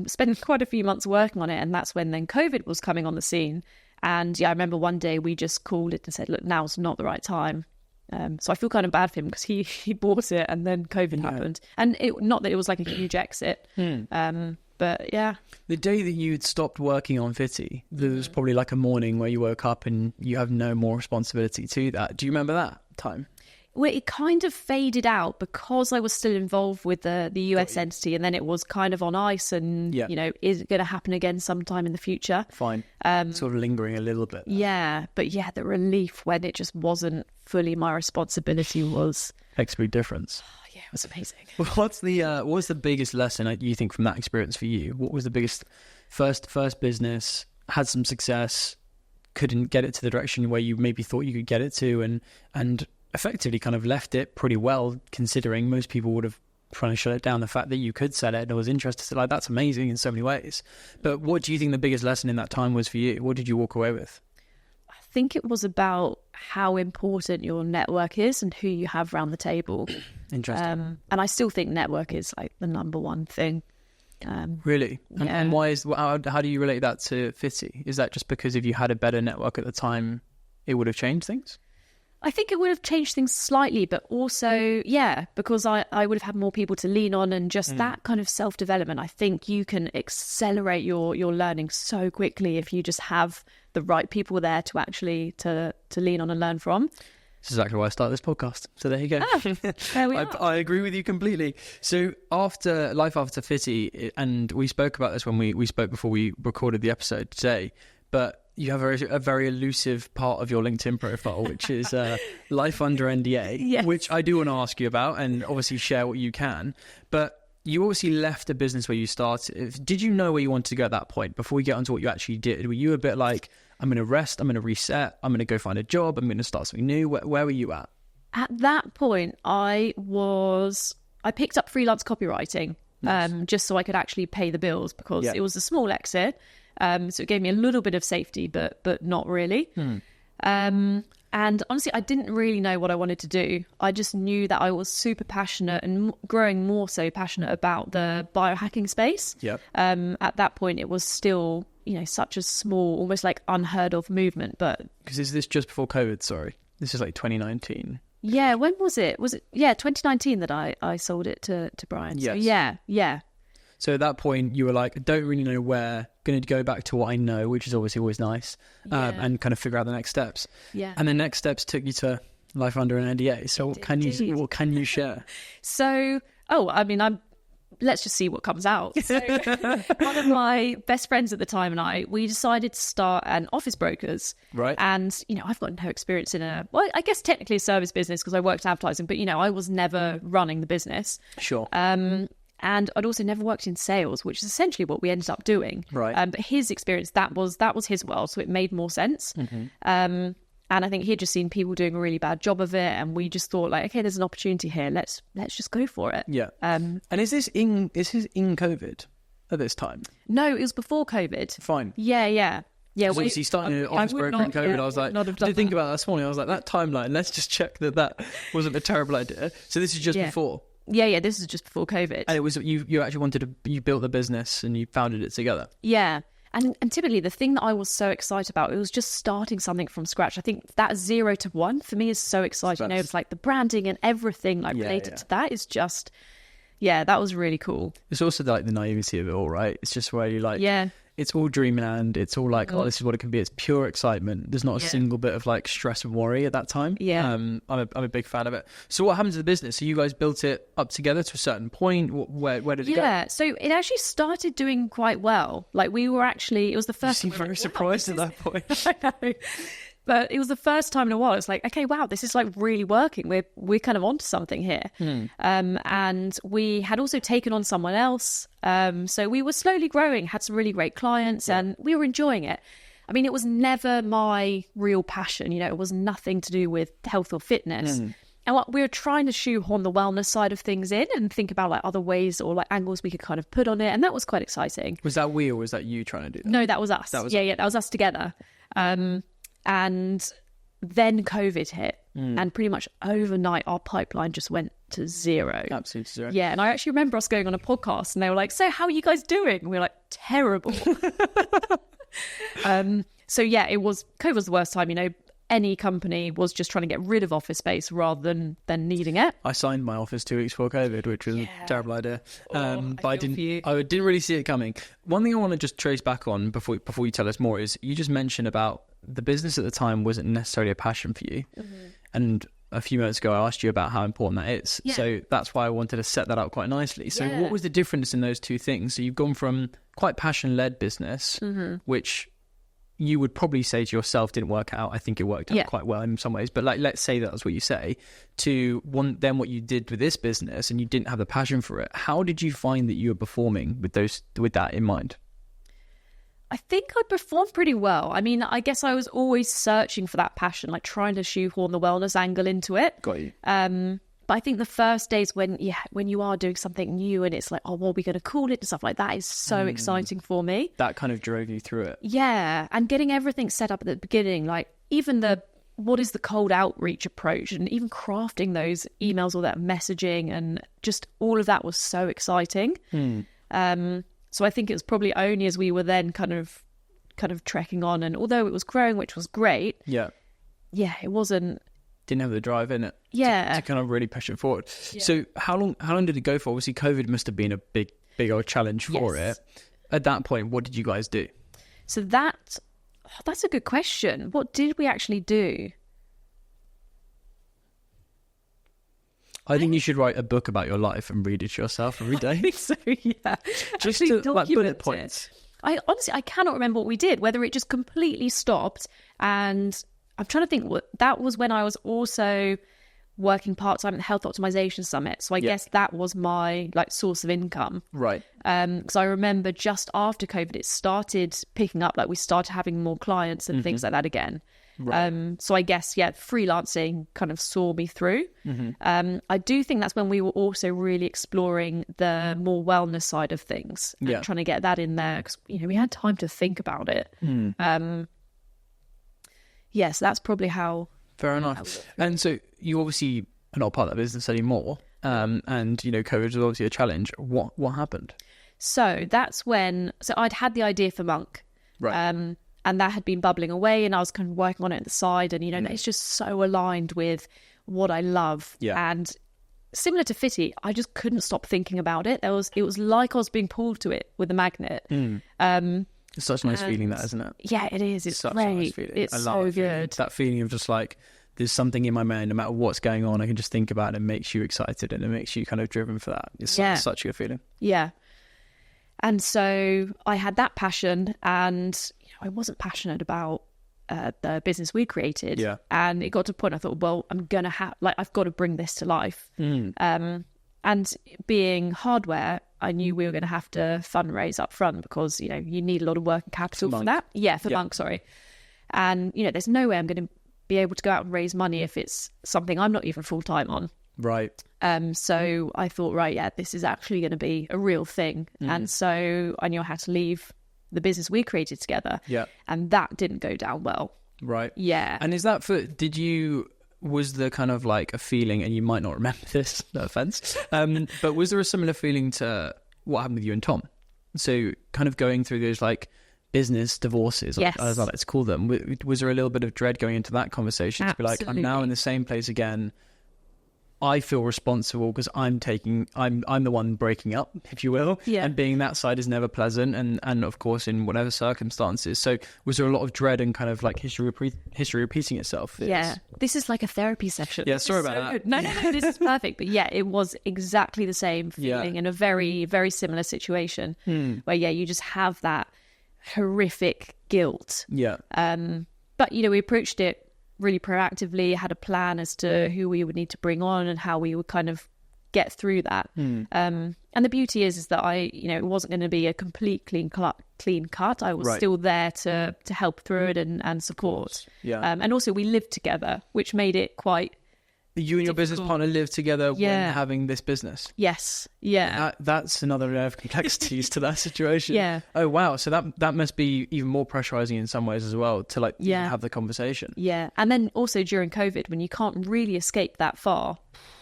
Spent quite a few months working on it. And that's when then COVID was coming on the scene. And I remember one day we just called it and said, look, now's not the right time. So I feel kind of bad for him because he bought it and then COVID happened. And not that it was like a huge exit. But yeah. The day that you'd stopped working on Fitty, there was probably like a morning where you woke up and you have no more responsibility to that. Do you remember that time? Well, it kind of faded out because I was still involved with the US entity, and then it was kind of on ice and, is it going to happen again sometime in the future? Fine. Sort of lingering a little bit. Yeah. But yeah, the relief when it just wasn't fully my responsibility was... Makes a big difference. Yeah, it was amazing. What was the biggest lesson you think from that experience for you? What was the biggest first business, had some success, couldn't get it to the direction where you maybe thought you could get it to, and effectively kind of left it pretty well, considering most people would have trying to shut it down, the fact that you could sell it and was interested, like that's amazing in so many ways. But what do you think the biggest lesson in that time was for you? What did you walk away with? I think it was about how important your network is and who you have around the table. Interesting. And I still think network is like the number one thing. Really? And why how do you relate that to Fitty? Is that just because if you had a better network at the time, it would have changed things? I think it would have changed things slightly, but also, because I would have had more people to lean on and just that kind of self-development. I think you can accelerate your learning so quickly if you just have the right people there to actually to lean on and learn from. This is exactly why I started this podcast. So there you go. There we are. I agree with you completely. So after Fitty, and we spoke about this when we spoke before we recorded the episode today, but you have a very elusive part of your LinkedIn profile, which is life under NDA, which I do want to ask you about and obviously share what you can. But you obviously left a business where you started. Did you know where you wanted to go at that point before we get onto what you actually did? Were you a bit like, I'm going to rest, I'm going to reset, I'm going to go find a job, I'm going to start something new? Where were you at? At that point, I picked up freelance copywriting just so I could actually pay the bills because it was a small exit. So it gave me a little bit of safety, but not really. And honestly, I didn't really know what I wanted to do. I just knew that I was super passionate and growing more so passionate about the biohacking space. At that point, it was still, such a small, almost like unheard of movement. But because is this just before COVID? Sorry, this is like 2019. Yeah, when was it? Was it 2019 that I sold it to Brian? Yes. So yeah. So at that point, you were like, I don't really know where, going to go back to what I know, which is obviously always nice, and kind of figure out the next steps. Yeah. And the next steps took you to life under an NDA. So what can you share? So, let's just see what comes out. So one of my best friends at the time and we decided to start an office brokers. Right. And, I've got no experience in I guess technically a service business because I worked in advertising, but, I was never running the business. Sure. And I'd also never worked in sales, which is essentially what we ended up doing. Right. But his experience, that was his world, so it made more sense. And I think he'd just seen people doing a really bad job of it, and we just thought, like, okay, there's an opportunity here. Let's just go for it. Yeah. And is this in COVID at this time? No, it was before COVID. Fine. Yeah. Yeah, obviously starting an office broker in COVID, I was like, I did think about that this morning. I was like, that timeline, let's just check that wasn't a terrible idea. So this is just before. Yeah, this is just before COVID. And it was you actually you built the business and you founded it together. Yeah. And typically the thing that I was so excited about, it was just starting something from scratch. I think that 0 to 1 for me is so exciting. It's like the branding and everything related to that is just, that was really cool. It's also like the naivety of it all, right? It's just where you like, it's all dreamland. It's all like, this is what it can be. It's pure excitement. There's not a single bit of like stress and worry at that time. Yeah. I'm a big fan of it. So what happened to the business? So you guys built it up together to a certain point. Where did it go? Yeah. So it actually started doing quite well. Like it was the first. You seem very surprised at that point. I know. But it was the first time in a while. It's like, okay, wow, this is like really working. We're kind of onto something here. And we had also taken on someone else. So we were slowly growing, had some really great clients, and we were enjoying it. I mean, it was never my real passion. It was nothing to do with health or fitness. And what we were trying to shoehorn the wellness side of things in and think about like other ways or like angles we could kind of put on it. And that was quite exciting. Was that we or was that you trying to do that? No, that was us. That was us together. And then COVID hit, and pretty much overnight our pipeline just went to zero. Absolutely zero. Yeah, and I actually remember us going on a podcast and they were like, so how are you guys doing? And we were like, terrible. So yeah, COVID was the worst time, any company was just trying to get rid of office space rather than needing it. I signed my office 2 weeks before COVID, which was a terrible idea. But I didn't really see it coming. One thing I want to just trace back on before you tell us more is you just mentioned about the business at the time wasn't necessarily a passion for you. And a few minutes ago, I asked you about how important that is. Yeah. So that's why I wanted to set that up quite nicely. So what was the difference in those two things? So you've gone from quite passion-led business, which you would probably say to yourself didn't work out. I think it worked out quite well in some ways. But let's say that's what you say. To then what you did with this business and you didn't have the passion for it. How did you find that you were performing with that in mind? I think I performed pretty well. I mean, I guess I was always searching for that passion, like trying to shoehorn the wellness angle into it. Got you. But I think the first days when you are doing something new and it's like, oh, what are we going to call it and stuff like that is so exciting for me. That kind of drove you through it. Yeah. And getting everything set up at the beginning, like even what is the cold outreach approach and even crafting those emails or that messaging and just all of that was so exciting. So I think it was probably only as we were then kind of trekking on, and although it was growing, which was great, it wasn't. Didn't have the drive in it. To kind of really push it forward. Yeah. So how long did it go for? Obviously, COVID must have been a big old challenge for it. At that point, what did you guys do? So that's a good question. What did we actually do? I think you should write a book about your life and read it yourself every day. I think so, yeah. Just to, like bullet points. I cannot remember what we did, whether it just completely stopped. And I'm trying to think, that was when I was also working part-time at the Health Optimization Summit. So I guess that was my source of income. Right. Because I remember just after COVID, it started picking up, we started having more clients and things like that again. Right. So I guess, freelancing kind of saw me through. I do think that's when we were also really exploring the more wellness side of things and trying to get that in there because, we had time to think about it. Yes, that's probably how. Fair enough. And so you obviously are not part of that business anymore. And, COVID was obviously a challenge. What happened? So that's when, I'd had the idea for Monk. Right. And that had been bubbling away and I was kind of working on it at the side. And, it's just so aligned with what I love. Yeah. And similar to Fitty, I just couldn't stop thinking about it. It was like I was being pulled to it with a magnet. It's such a nice feeling, that, isn't it? Yeah, it is. It's such great. A nice feeling. It's I so love good. That feeling of just there's something in my mind, no matter what's going on, I can just think about it and it makes you excited and it makes you kind of driven for that. It's such a good feeling. Yeah. And so I had that passion and I wasn't passionate about the business we created. Yeah. And it got to a point I thought, well, I'm going to I've got to bring this to life. And being hardware, I knew we were going to have to fundraise up front because, you need a lot of working capital for that. Yeah, for Monk, sorry. And, there's no way I'm going to be able to go out and raise money if it's something I'm not even full-time on. Right. So I thought, this is actually going to be a real thing. And so I knew I had to leave the business we created together. Yeah. And that didn't go down well. Right. Yeah. And is that was there kind of a feeling, and you might not remember this, no offense, but was there a similar feeling to what happened with you and Tom? So kind of going through those business divorces, as I like to call them, was there a little bit of dread going into that conversation? Absolutely. To be I'm now in the same place again. I feel responsible because I'm the one breaking up, if you will. Yeah. And being that side is never pleasant and of course in whatever circumstances. So was there a lot of dread and kind of history repeating itself? Yeah. This is like a therapy session. Yeah, sorry about that. Good. No, this is perfect. But yeah, it was exactly the same feeling in a very, very similar situation where you just have that horrific guilt. Yeah. But we approached it really proactively, had a plan as to who we would need to bring on and how we would kind of get through that. And the beauty is that it wasn't going to be a complete clean cut. I was still there to help through it and support. Yeah. And also we lived together, which made it quite You and your business partner live together when having this business? Yes. Yeah. That's another layer of complexities to that situation. Yeah. Oh, wow. So that must be even more pressurizing in some ways as well to like even have the conversation. Yeah. And then also during COVID when you can't really escape that far.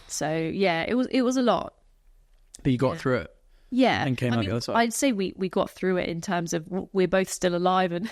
So yeah, it was a lot. But you got through it. Yeah. And came out the other side. I'd say we got through it in terms of we're both still alive and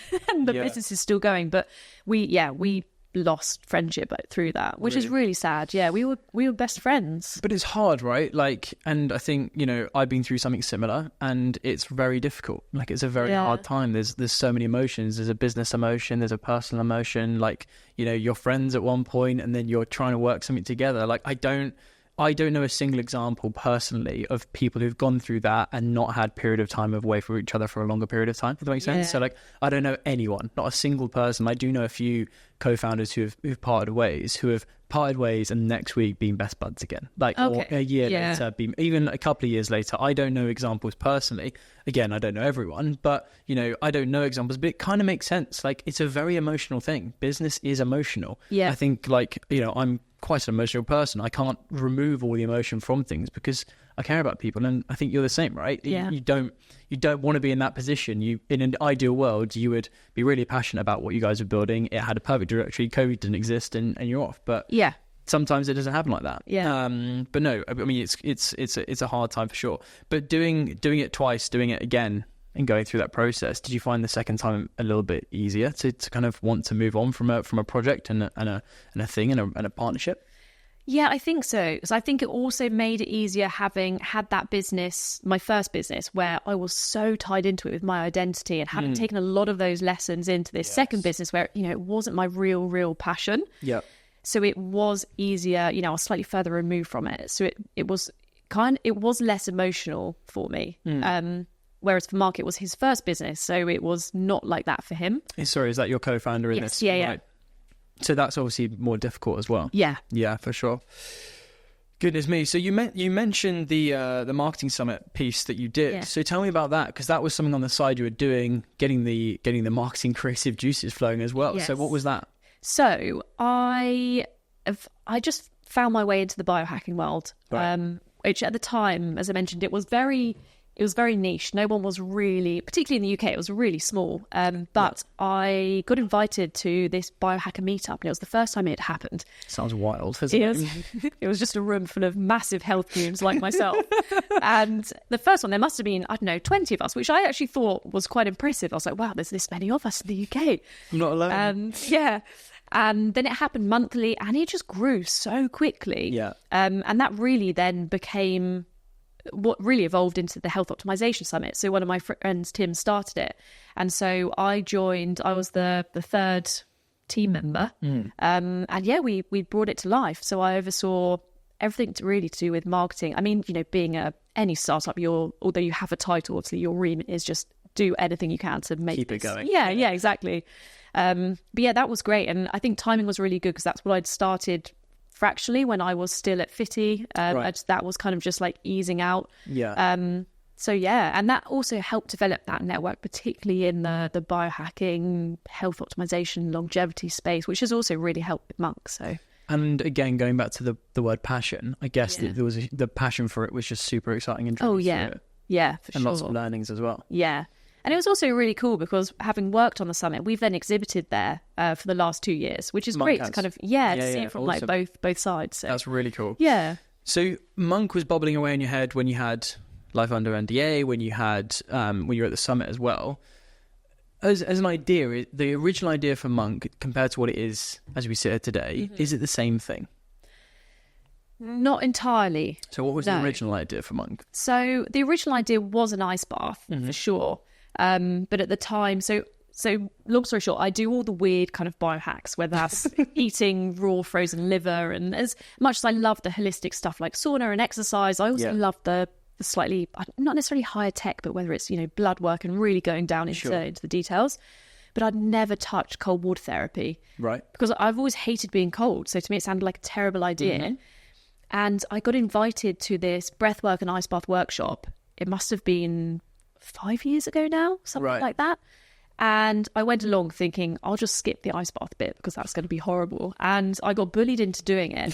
the business is still going. But we lost friendship through that, which is really sad. Yeah, we were best friends. But it's hard, right? Like, and I think, you know, I've been through something similar and it's very difficult. Like, it's a very hard time. There's so many emotions. There's a business emotion, there's a personal emotion, like, you know, you're friends at one point and then you're trying to work something together. Like, I don't know a single example personally of people who've gone through that and not had period of time away from each other for a longer period of time. Does that make sense? So like, I don't know anyone, not a single person. I do know a few co-founders who've parted ways and next week been best buds again. Like, or a year later, even a couple of years later. I don't know examples personally. Again, I don't know everyone, but you know, I don't know examples, but it kind of makes sense. Like, it's a very emotional thing. Business is emotional. Yeah. I think, like, you know, I'm quite an emotional person. I can't remove all the emotion from things because I care about people, and I think you're the same, right? Yeah. You don't want to be in that position. You, in an ideal world, you would be really passionate about what you guys are building. It had a perfect directory. COVID didn't exist, and you're off. But sometimes it doesn't happen like that. Yeah. But no, I mean, it's a hard time for sure. But doing it twice, doing it again, and going through that process, did you find the second time a little bit easier to kind of want to move on from a project and a thing and a partnership? Yeah, I think so. Because I think it also made it easier having had that business, my first business, where I was so tied into it with my identity and having taken a lot of those lessons into this second business where, you know, it wasn't my real passion. Yeah. So it was easier, you know, I was slightly further removed from it. So it was less emotional for me. Whereas for Mark, it was his first business. So it was not like that for him. Sorry, is that your co-founder in this? Yeah. Right. So that's obviously more difficult as well. Yeah, for sure. Goodness me. So you mentioned the marketing summit piece that you did. Yeah. So tell me about that, because that was something on the side you were doing, getting the marketing creative juices flowing as well. Yes. So what was that? So I just found my way into the biohacking world, which at the time, as I mentioned, it was very niche. No one was really, particularly in the UK, it was really small. But I got invited to this biohacker meetup, and it was the first time it had happened. Sounds wild, doesn't it? It was just a room full of massive health goons like myself. And the first one, there must have been, 20 of us, which I actually thought was quite impressive. I was like, wow, there's this many of us in the UK. I'm not alone. And then it happened monthly, and it just grew so quickly. Yeah. And that really then became what really evolved into the Health Optimization Summit. So one of my friends, Tim, started it. And so I joined, I was the third team member. And we brought it to life. So I oversaw everything to do with marketing. I mean, you know, being any startup, although you have a title, obviously your remit is just do anything you can to make keep it going. Yeah, exactly. But yeah, that was great. And I think timing was really good because that's what I'd started fractionally when I was still at Fitty. That was kind of just like easing out. And that also helped develop that network, particularly in the biohacking, health optimization, longevity space, which has also really helped with Monk. So, and again, going back to the word passion, I guess there was the passion for it was just super exciting and for sure. And lots of learnings as well. And it was also really cool because having worked on the summit, we've then exhibited there for the last 2 years, which is great to kind of, to see it from awesome. Like both sides. So. That's really cool. Yeah. So Monk was bubbling away in your head when you had Life Under NDA, when you had, when you were at the summit as well. As an idea, the original idea for Monk compared to what it is as we sit here today, is it the same thing? Not entirely. So what was the original idea for Monk? So the original idea was an ice bath, for sure. But at the time, so long story short, I do all the weird kind of biohacks, whether that's eating raw frozen liver, and as much as I love the holistic stuff like sauna and exercise, I also love the slightly, not necessarily higher tech, but whether it's, you know, blood work and really going down into the details. But I'd never touched cold water therapy. Right. Because I've always hated being cold. So to me, it sounded like a terrible idea. And I got invited to this breathwork and ice bath workshop. It must have been 5 years ago now, something like that. And I went along thinking, I'll just skip the ice bath bit because that's going to be horrible. And I got bullied into doing it.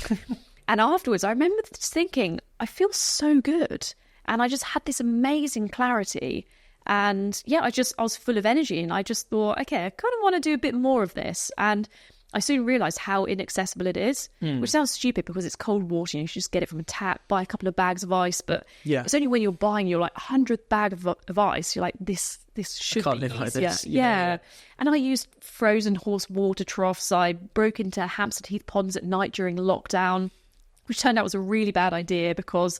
And afterwards, I remember just thinking, I feel so good. And I just had this amazing clarity. And yeah, I was full of energy, and I just thought, okay, I kind of want to do a bit more of this. And I soon realised how inaccessible it is, which sounds stupid because it's cold water. You should just get it from a tap, buy a couple of bags of ice. But it's only when you're buying your like 100th bag of ice, you're like, this should be easier. Like this. Yeah. And I used frozen horse water troughs. I broke into Hampstead Heath ponds at night during lockdown, which turned out was a really bad idea because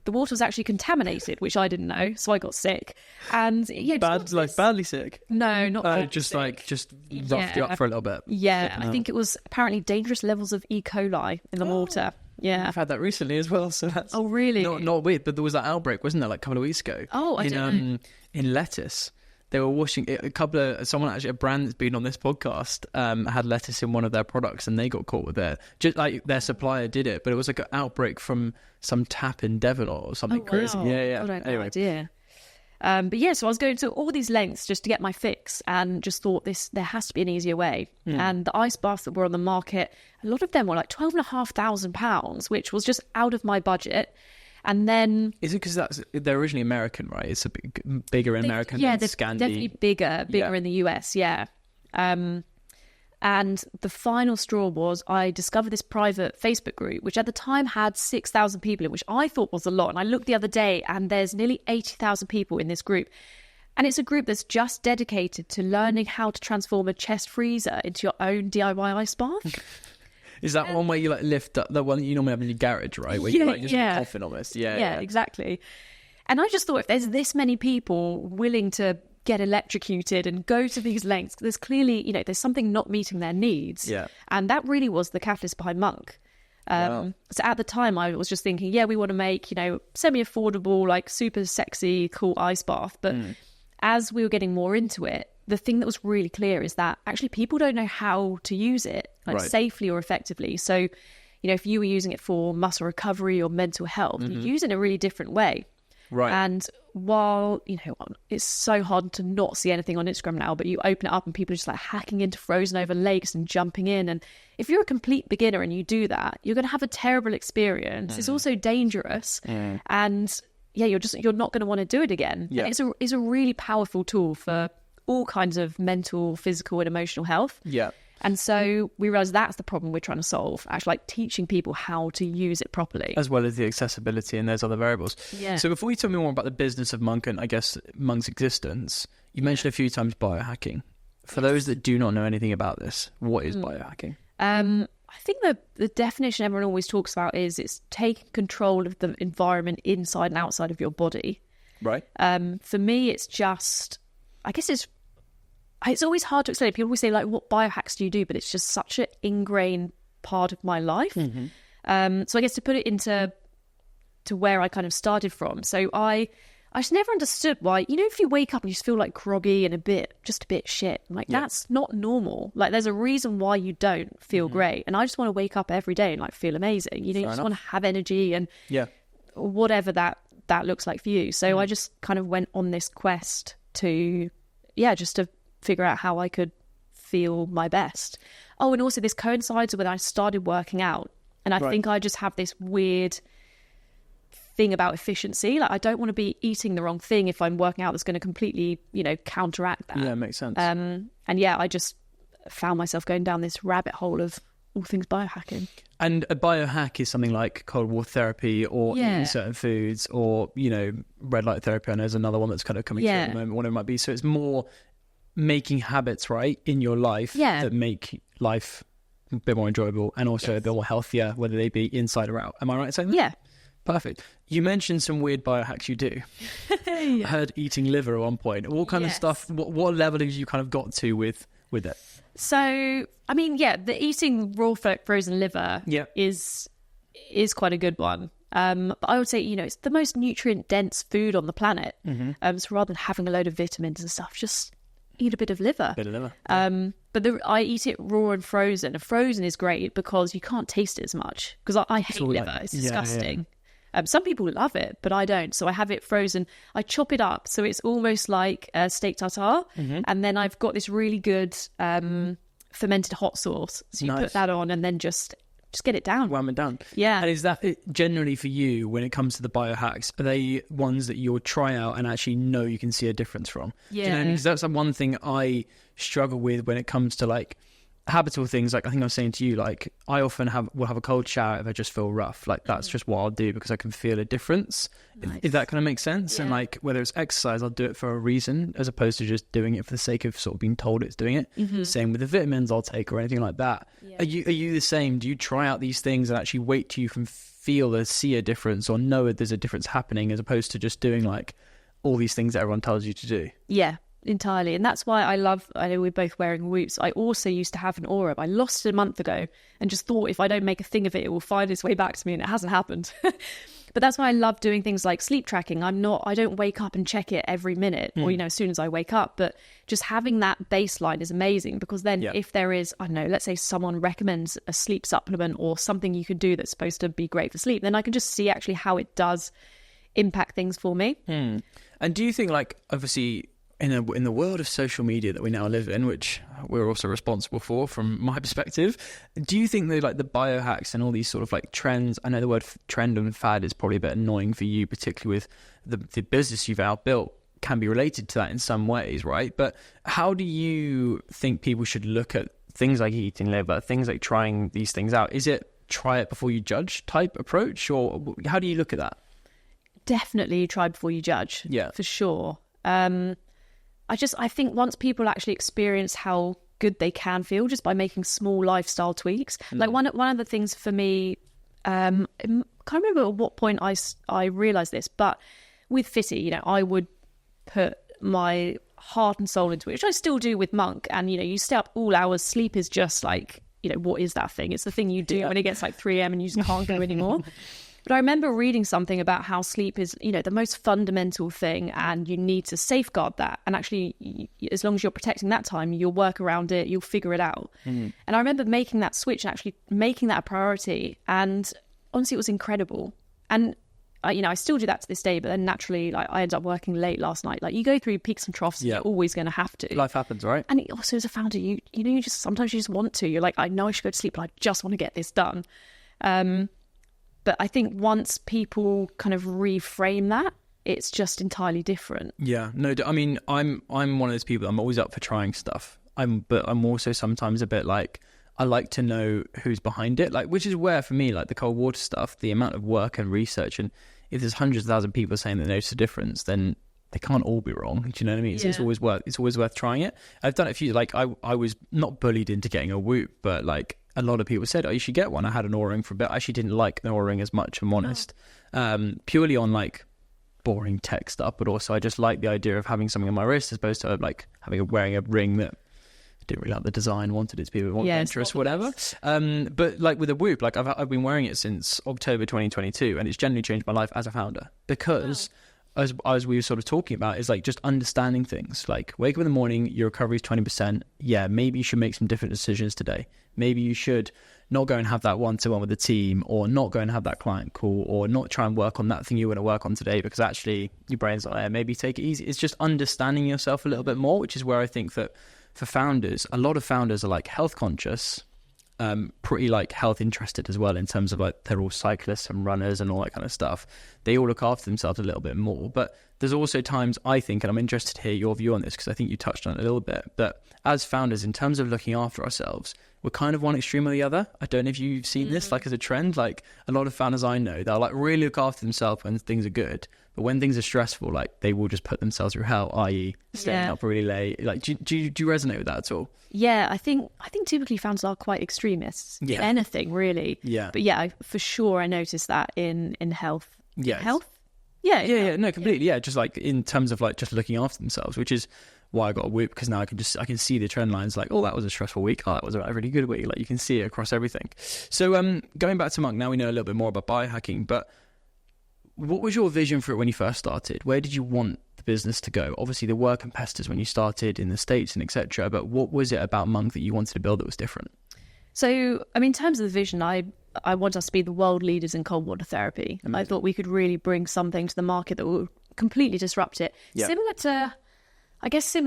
the water was actually contaminated, which I didn't know, so I got sick. And yeah, badly sick. No, not just sick. Like just roughed you up for a little bit. Yeah, I think it was apparently dangerous levels of E. coli in the water. Yeah, I've had that recently as well. So that's really not weird. But there was that outbreak, wasn't there, like a couple of weeks ago? Oh, I didn't know. In lettuce. They were washing someone actually, a brand that's been on this podcast, had lettuce in one of their products, and they got caught with it. Just like their supplier did it, but it was like an outbreak from some tap in Devon or something crazy. Yeah. I don't know. Idea. But yeah, so I was going to all these lengths just to get my fix, and just thought there has to be an easier way. And the ice baths that were on the market, a lot of them were like £12,500, which was just out of my budget. And then is it because they're originally American, right? It's a bigger in America than they're Scandi. Definitely bigger in the US. Yeah. And the final straw was I discovered this private Facebook group, which at the time had 6,000 people in, which I thought was a lot. And I looked the other day, and there's nearly 80,000 people in this group. And it's a group that's just dedicated to learning how to transform a chest freezer into your own DIY ice bath. Is that one where you like lift up, the one that you normally have in your garage, right? Where you like just coffin almost. Yeah, exactly. And I just thought, if there's this many people willing to get electrocuted and go to these lengths, there's clearly, there's something not meeting their needs. Yeah. And that really was the catalyst behind Monk. So at the time, I was just thinking, we want to make, semi-affordable, like super sexy, cool ice bath. But as we were getting more into it, the thing that was really clear is that actually people don't know how to use it safely or effectively. So, if you were using it for muscle recovery or mental health, you use it in a really different way. Right. And while, it's so hard to not see anything on Instagram now, but you open it up and people are just like hacking into frozen over lakes and jumping in. And if you're a complete beginner and you do that, you're going to have a terrible experience. It's also dangerous. And you're not going to want to do it again. Yeah. It's a really powerful tool for all kinds of mental, physical and emotional health. Yeah. And so we realised that's the problem we're trying to solve, actually, like teaching people how to use it properly. As well as the accessibility and those other variables. Yeah. So before you tell me more about the business of Monk and I guess Monk's existence, you mentioned a few times biohacking. For those that do not know anything about this, what is biohacking? I think the definition everyone always talks about is it's taking control of the environment inside and outside of your body. Right. For me, it's just, I guess it's always hard to explain. People always say, like, what biohacks do you do? But it's just such an ingrained part of my life. So I guess to put it into where I kind of started from. So I just never understood why, if you wake up and you just feel like groggy and a bit shit, like that's not normal. Like there's a reason why you don't feel great. And I just want to wake up every day and like feel amazing. You just want to have energy and whatever that looks like for you. So I just kind of went on this quest to figure out how I could feel my best. Oh, and also this coincides with when I started working out. And I think I just have this weird thing about efficiency. Like I don't want to be eating the wrong thing if I'm working out that's going to completely, counteract that. Yeah, makes sense. I just found myself going down this rabbit hole of all things biohacking. And a biohack is something like cold water therapy or eating certain foods or, red light therapy. I know there's another one that's kind of coming through at the moment, whatever it might be. So it's more making habits, right, in your life that make life a bit more enjoyable and also a bit more healthier, whether they be inside or out. Am I right in saying that? Yeah. Perfect. You mentioned some weird biohacks you do. I heard eating liver at one point. What kind of stuff, what level have you kind of got to with it? So, I mean, the eating raw frozen liver is quite a good one. But I would say, it's the most nutrient-dense food on the planet. So rather than having a load of vitamins and stuff, just eat a bit of liver. But I eat it raw and frozen. And frozen is great because you can't taste it as much. Because I hate liver. It's disgusting. Some people love it, but I don't. So I have it frozen. I chop it up. So it's almost like a steak tartare. And then I've got this really good fermented hot sauce. So you put that on and then just just get it down. Wham and done. Yeah. And is that generally for you, when it comes to the biohacks, are they ones that you'll try out and actually know you can see a difference from? Yeah. Do you know what I mean? 'Cause that's one thing I struggle with when it comes to like habitual things. Like I think I was saying to you, like I often will have a cold shower if I just feel rough. Like that's just what I'll do because I can feel a difference. Nice. If that kind of makes sense. Yeah. And like whether it's exercise, I'll do it for a reason as opposed to just doing it for the sake of sort of being told it's doing it. Mm-hmm. Same with the vitamins I'll take or anything like that. Yeah. Are you the same? Do you try out these things and actually wait till you can feel or see a difference or know that there's a difference happening as opposed to just doing like all these things that everyone tells you to do? Yeah, entirely. And that's why I know we're both wearing Whoops. I also used to have an aura. I lost it a month ago and just thought if I don't make a thing of it, it will find its way back to me, and it hasn't happened. But that's why I love doing things like sleep tracking. I don't wake up and check it every minute or, as soon as I wake up, but just having that baseline is amazing because then if there is, I don't know, let's say someone recommends a sleep supplement or something you could do that's supposed to be great for sleep, then I can just see actually how it does impact things for me. And do you think, like, obviously in the world of social media that we now live in, which we're also responsible for from my perspective, do you think that like the biohacks and all these sort of like trends, I know the word trend and fad is probably a bit annoying for you, particularly with the business you've outbuilt, can be related to that in some ways, right? But how do you think people should look at things like eating liver, things like trying these things out? Is it try it before you judge type approach, or how do you look at that? Definitely try before you judge. Yeah, for sure. I think once people actually experience how good they can feel just by making small lifestyle tweaks, like one of the things for me, I can't remember at what point I realized this, but with Fitty, I would put my heart and soul into it, which I still do with Monk. And you stay up all hours. Sleep is just like, what is that thing? It's the thing you do when it gets like 3 a.m. and you just can't go anymore. But I remember reading something about how sleep is, the most fundamental thing, and you need to safeguard that. And actually, as long as you're protecting that time, you'll work around it, you'll figure it out. And I remember making that switch and actually making that a priority. And honestly, it was incredible. And I still do that to this day, but then naturally, like I ended up working late last night. Like you go through peaks and troughs, you're always going to have to. Life happens, right? And also as a founder, you just sometimes you just want to. You're like, I know I should go to sleep, but I just want to get this done. But I think once people kind of reframe that, it's just entirely different. Yeah, no, I mean, I'm one of those people. I'm always up for trying stuff. But I'm also sometimes a bit like, I like to know who's behind it, like, which is where for me, like the cold water stuff, the amount of work and research, and if there's hundreds of thousands of people saying they notice a difference, then they can't all be wrong. Do you know what I mean? It's always worth trying it. I've done it a few. Like I was not bullied into getting a Whoop, but like a lot of people said, "Oh, you should get one." I had an Oura ring for a bit. I actually didn't like the Oura ring as much, if I'm honest. Purely on like boring tech stuff, but also I just like the idea of having something on my wrist as opposed to like wearing a ring that didn't really like the design, wanted it to be a bit more adventurous, whatever. But like with a Whoop, like I've been wearing it since October 2022, and it's generally changed my life as a founder because. As we were sort of talking about, is like just understanding things. Like wake up in the morning, your recovery is 20%. Yeah, maybe you should make some different decisions today. Maybe you should not go and have that one-to-one with the team, or not go and have that client call, or not try and work on that thing you want to work on today because actually your brain's not there. Maybe take it easy. It's just understanding yourself a little bit more, which is where I think that for founders, a lot of founders are like health conscious, pretty like health interested as well, in terms of like they're all cyclists and runners and all that kind of stuff. They all look after themselves a little bit more. But there's also times I think, and I'm interested to hear your view on this because I think you touched on it a little bit, that as founders, in terms of looking after ourselves, we're kind of one extreme or the other. I don't know if you've seen this like as a trend. Like a lot of founders I know, they'll like really look after themselves when things are good, but when things are stressful, like they will just put themselves through hell, i.e. staying up really late. Like do you resonate with that at all? Yeah, I think typically founders are quite extremists. Yeah. Anything really. Yeah. But yeah, for sure I noticed that in health. Yeah. Health? Yeah. No, completely. Yeah. Just like in terms of like just looking after themselves, which is why I got a Whoop, because now I can see the trend lines, like, oh, that was a stressful week, oh, that was a really good week. Like you can see it across everything. So going back to Monk, now we know a little bit more about biohacking, but what was your vision for it when you first started? Where did you want the business to go? Obviously there were competitors when you started in the States and etc., but what was it about Monk that you wanted to build that was different? So, I mean, in terms of the vision, I want us to be the world leaders in cold water therapy. Amazing. I thought we could really bring something to the market that would completely disrupt it. Yeah. Similar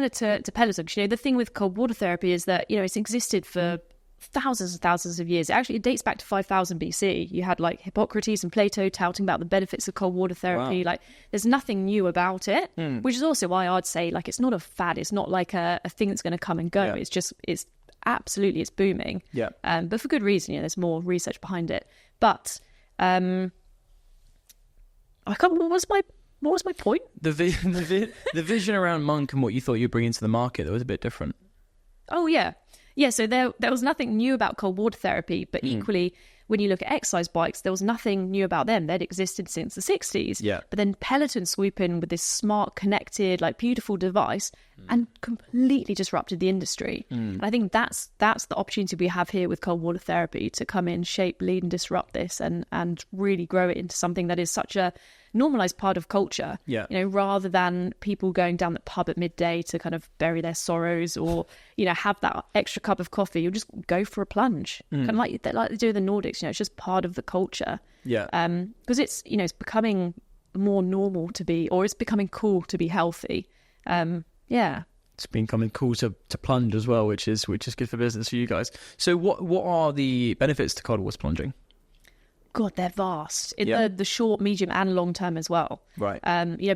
to Peloton. The thing with cold water therapy is that, it's existed for thousands and thousands of years. Actually, it dates back to 5000 BC. You had like Hippocrates and Plato touting about the benefits of cold water therapy. Wow. Like, there's nothing new about it, which is also why I'd say like it's not a fad. It's not like a thing that's going to come and go. Yeah. It's absolutely, it's booming. Yeah. But for good reason. There's more research behind it. But I can't. What was my point? The vision around Monk and what you thought you'd bring into the market that was a bit different. Oh yeah. Yeah, so there was nothing new about cold water therapy, but equally, when you look at exercise bikes, there was nothing new about them. They'd existed since the 60s. Yeah. But then Peloton swoop in with this smart, connected, like beautiful device and completely disrupted the industry. And I think that's the opportunity we have here with cold water therapy to come in, shape, lead and disrupt this and really grow it into something that is such a normalized part of culture. Yeah. Rather than people going down the pub at midday to kind of bury their sorrows or, have that extra cup of coffee, you'll just go for a plunge. Kind of like they do in the Nordics, it's just part of the culture. Yeah. Because it's, it's becoming more normal to be, or it's becoming cool to be healthy. Yeah. It's becoming cool to plunge as well, which is good for business for you guys. So what are the benefits to cold water plunging? God, they're vast in the short, medium and long term as well. Right.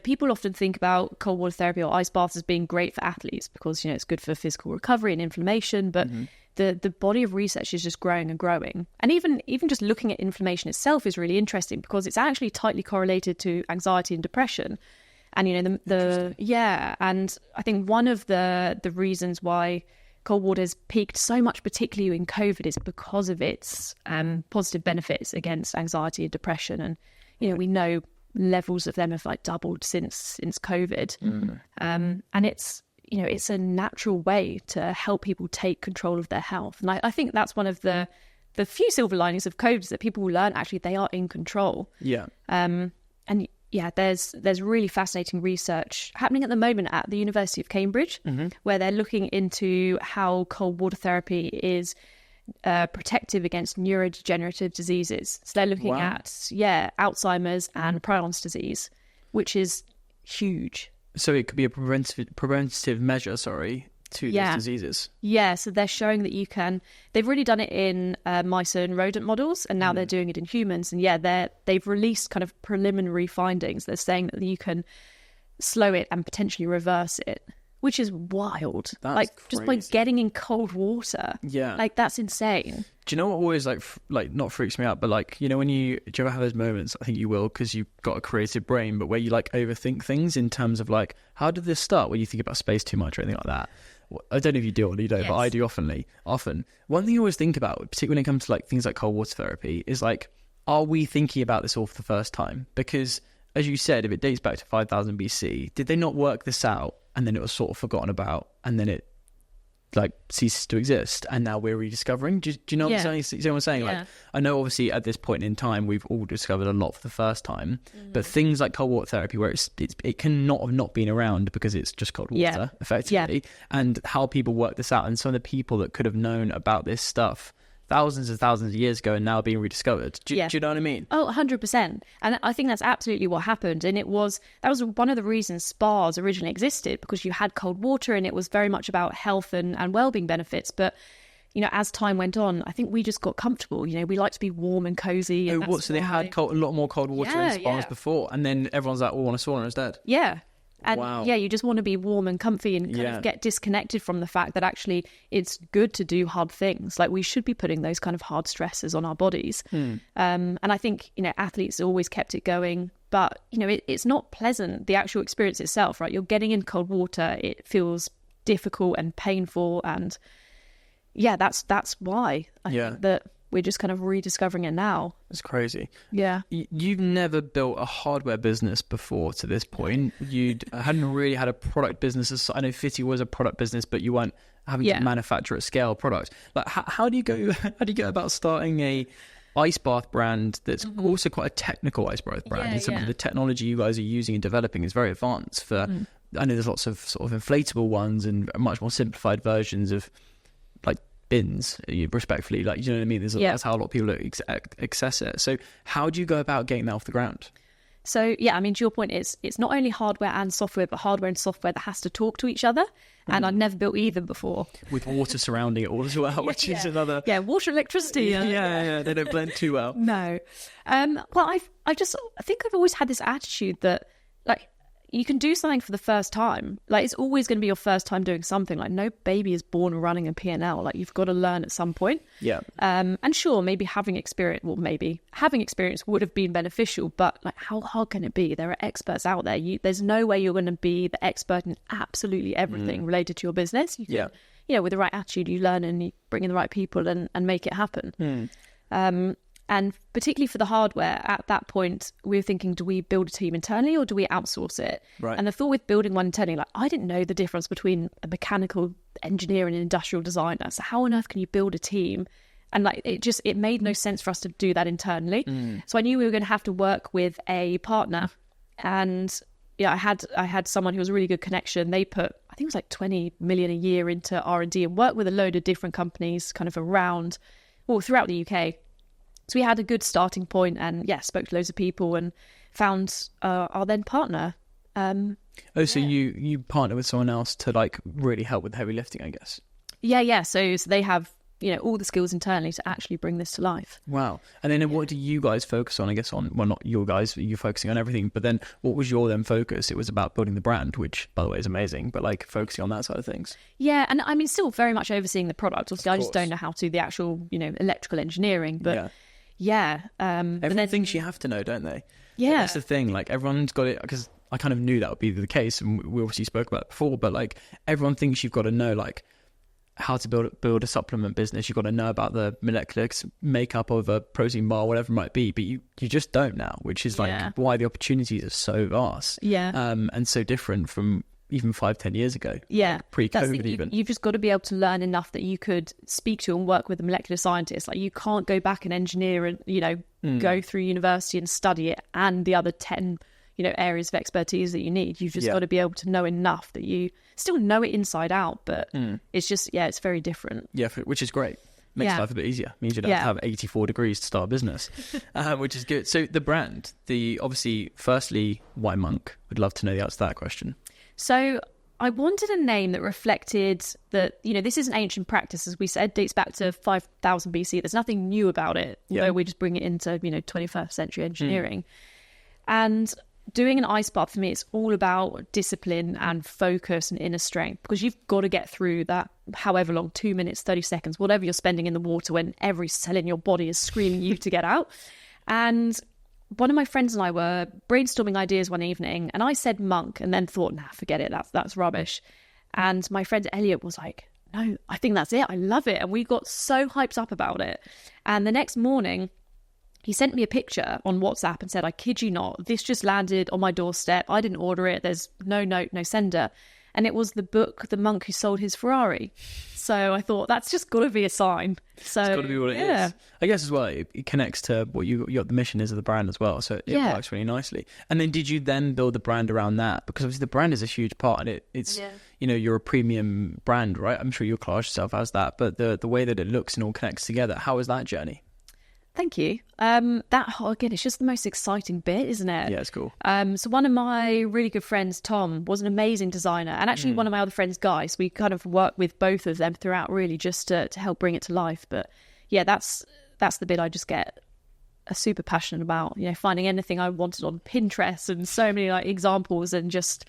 People often think about cold water therapy or ice baths as being great for athletes because, it's good for physical recovery and inflammation. But the body of research is just growing and growing. And even just looking at inflammation itself is really interesting because it's actually tightly correlated to anxiety and depression. And, and I think one of the reasons why cold water has peaked so much, particularly in COVID, is because of its positive benefits against anxiety and depression. And, we know levels of them have like doubled since COVID. And it's a natural way to help people take control of their health. And I think that's one of the few silver linings of COVID is that people will learn actually they are in control. Yeah. There's really fascinating research happening at the moment at the University of Cambridge, where they're looking into how cold water therapy is protective against neurodegenerative diseases. So they're looking at, Alzheimer's and Prions disease, which is huge. So it could be a preventative measure, to these diseases. Yeah, so they're showing that they've really done it in mice and rodent models, and now they're doing it in humans. And they've released kind of preliminary findings. They're saying that you can slow it and potentially reverse it, which is wild. That's crazy. Just by getting in cold water. Yeah. Like, that's insane. Do you know what always not freaks me out, but do you ever have those moments, I think you will because you've got a creative brain, but where you overthink things in terms of how did this start when you think about space too much or anything like that? I don't know if you do or you don't, yes. But I do often. One thing you always think about, particularly when it comes to things like cold water therapy, is are we thinking about this all for the first time? Because as you said, if it dates back to 5000 BC, did they not work this out and then it was sort of forgotten about and then it ceases to exist and now we're rediscovering? Do you know what I'm saying? Yeah. I know obviously at this point in time we've all discovered a lot for the first time, but things like cold water therapy where it cannot have not been around because it's just cold water effectively, and how people work this out and some of the people that could have known about this stuff thousands and thousands of years ago and now being rediscovered. Do you know what I mean? Oh, 100%. And I think that's absolutely what happened. And that was one of the reasons spas originally existed, because you had cold water and it was very much about health and well-being benefits. But, as time went on, I think we just got comfortable. We like to be warm and cozy. And so they had a lot more cold water in spas before, and then everyone's like, I want a sauna instead. Yeah. And you just want to be warm and comfy and kind of get disconnected from the fact that actually it's good to do hard things. We should be putting those kind of hard stresses on our bodies. And I think, athletes always kept it going, but, it's not pleasant, the actual experience itself, right? You're getting in cold water. It feels difficult and painful. And that's why I think that we're just kind of rediscovering it now. It's crazy. Yeah. You've never built a hardware business before to this point. You hadn't really had a product business. I know Fitty was a product business, but you weren't having to manufacture at scale products. How do you go about starting a ice bath brand that's also quite a technical ice bath brand? And some of the technology you guys are using and developing is very advanced for, I know there's lots of sort of inflatable ones and much more simplified versions of bins, respectfully, you know what I mean? That's how a lot of people access it. So how do you go about getting that off the ground? So yeah, I mean, to your point, it's not only hardware and software, but hardware and software that has to talk to each other. And I'd never built either before. With water surrounding it all as well, which is another... Yeah, water, electricity. Yeah, they don't blend too well. No. Well, I think I've always had this attitude that, like, you can do something for the first time. Like, it's always going to be your first time doing something. Like, no baby is born running a P&L. Like, you've got to learn at some point. Yeah. And sure, maybe having experience would have been beneficial, but like, how hard can it be? There are experts out there. There's no way you're going to be the expert in absolutely everything related to your business. You can, you know, with the right attitude, you learn and you bring in the right people and make it happen. And particularly for the hardware, at that point, we were thinking, do we build a team internally or do we outsource it? Right. And the thought with building one internally, like, I didn't know the difference between a mechanical engineer and an industrial designer. So how on earth can you build a team? And like, it made no sense for us to do that internally. So I knew we were going to have to work with a partner. And yeah, I had someone who was a really good connection. They put, I think it was like 20 million a year into R&D and worked with a load of different companies kind of throughout the UK. So we had a good starting point and spoke to loads of people and found our then partner. So you partner with someone else to like really help with the heavy lifting, I guess. Yeah. So they have, you know, all the skills internally to actually bring this to life. Wow. And then what do you guys focus on? I guess not your guys, you're focusing on everything, but then what was your then focus? It was about building the brand, which by the way is amazing, but like focusing on that side of things. Yeah. And I mean, still very much overseeing the product. Obviously, I just don't know how to do the actual, you know, electrical engineering, but everyone thinks you have to know, don't they? Yeah. That's the thing. Like everyone's got it, because I kind of knew that would be the case, and we obviously spoke about it before, but like everyone thinks you've got to know like how to build a supplement business. You've got to know about the molecular makeup of a protein bar, whatever it might be, but you just don't now, which is like why the opportunities are so vast. And so different from even 5-10 years ago. Like pre-COVID even. You've just got to be able to learn enough that you could speak to and work with a molecular scientist. Like, you can't go back and engineer and, you know, go through university and study it and the other 10, you know, areas of expertise that you need. You've just got to be able to know enough that you still know it inside out, but it's just, it's very different. Yeah, which is great. Makes life a bit easier. Means you don't have 84 degrees to start a business, which is good. So the brand, obviously, firstly, why Monk? Would love to know the answer to that question. So I wanted a name that reflected that, you know, this is an ancient practice, as we said, dates back to 5000 BC. There's nothing new about it, although we just bring it into, you know, 21st century engineering. And doing an ice bath, for me, it's all about discipline and focus and inner strength, because you've got to get through that, however long, 2 minutes, 30 seconds, whatever you're spending in the water when every cell in your body is screaming you to get out. And one of my friends and I were brainstorming ideas one evening, and I said monk and then thought, forget it, that's rubbish. And my friend Elliot was like, no, I think that's it, I love it. And we got so hyped up about it. And the next morning, he sent me a picture on WhatsApp and said, I kid you not, this just landed on my doorstep. I didn't order it. There's no note, no sender. And it was the book, The Monk Who Sold His Ferrari. So I thought, that's just got to be a sign. So it's got to be what it is. I guess as well, it connects to what the mission is of the brand as well. So it works really nicely. And then did you then build the brand around that? Because obviously the brand is a huge part, and it's you know, you're a premium brand, right? I'm sure you'll class yourself as that. But the way that it looks and all connects together, how was that journey? Thank you. Again, it's just the most exciting bit, isn't it? Yeah, it's cool. So one of my really good friends, Tom, was an amazing designer, and actually one of my other friends, Guy. So we kind of worked with both of them throughout, really, just to help bring it to life. But yeah, that's the bit I just get super passionate about. You know, finding anything I wanted on Pinterest and so many like examples and just.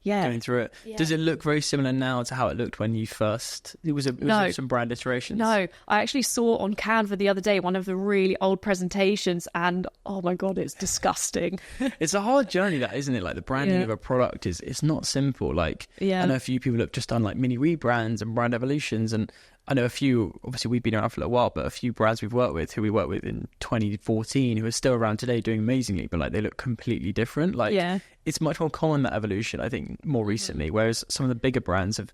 Yeah. Going through it. Yeah. Does it look very similar now to how it looked when you first... It was some brand iterations? No. I actually saw on Canva the other day one of the really old presentations, and oh my God, it's disgusting. It's a hard journey, that, isn't it? Like the branding of a product it's not simple. Like I know a few people have just done like mini rebrands and brand evolutions, and I know a few, obviously we've been around for a little while, but a few brands who we worked with in 2014 who are still around today doing amazingly, but like they look completely different. Like it's much more common, that evolution, I think, more recently, whereas some of the bigger brands have,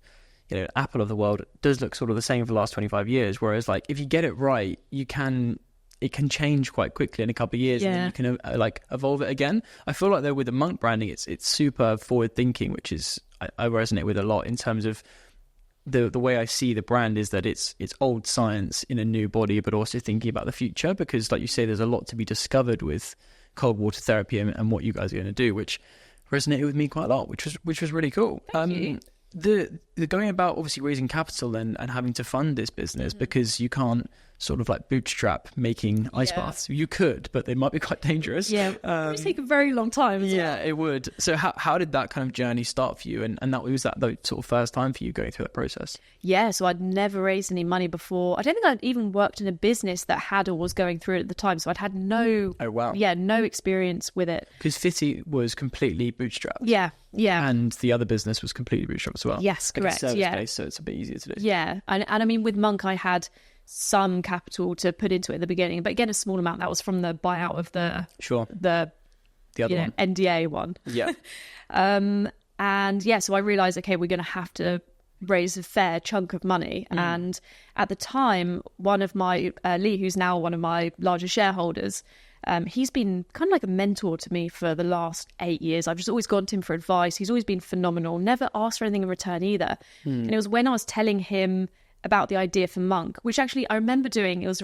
you know, Apple of the world does look sort of the same for the last 25 years, whereas like if you get it right, it can change quite quickly in a couple of years, and then you can like evolve it again. I feel like though with the Monk branding, it's super forward thinking, which is I resonate with a lot in terms of the way I see the brand is that it's old science in a new body, but also thinking about the future, because like you say, there's a lot to be discovered with cold water therapy and what you guys are going to do, which resonated with me quite a lot, which was really cool. Thank you. The going about obviously raising capital and having to fund this business, because you can't sort of like bootstrap making ice baths. You could, but they might be quite dangerous. Yeah, it would take a very long time. Yeah, it would. So how did that kind of journey start for you? And that was that the sort of first time for you going through that process? Yeah, so I'd never raised any money before. I don't think I'd even worked in a business that had or was going through it at the time. So I'd had no experience with it. Because Fitty was completely bootstrapped. Yeah. And the other business was completely bootstrapped as well. Yes, correct. Service-based, so it's a bit easier to do. Yeah, and I mean, with Monk, I had some capital to put into it at the beginning, but again, a small amount. That was from the buyout of the other one, NDA one. Yeah. And yeah, so I realized, okay, we're going to have to raise a fair chunk of money. And at the time, one of my Lee, who's now one of my largest shareholders, he's been kind of like a mentor to me for the last 8 years. I've just always gone to him for advice. He's always been phenomenal, never asked for anything in return either. And it was when I was telling him about the idea for Monk, which actually I remember doing, it was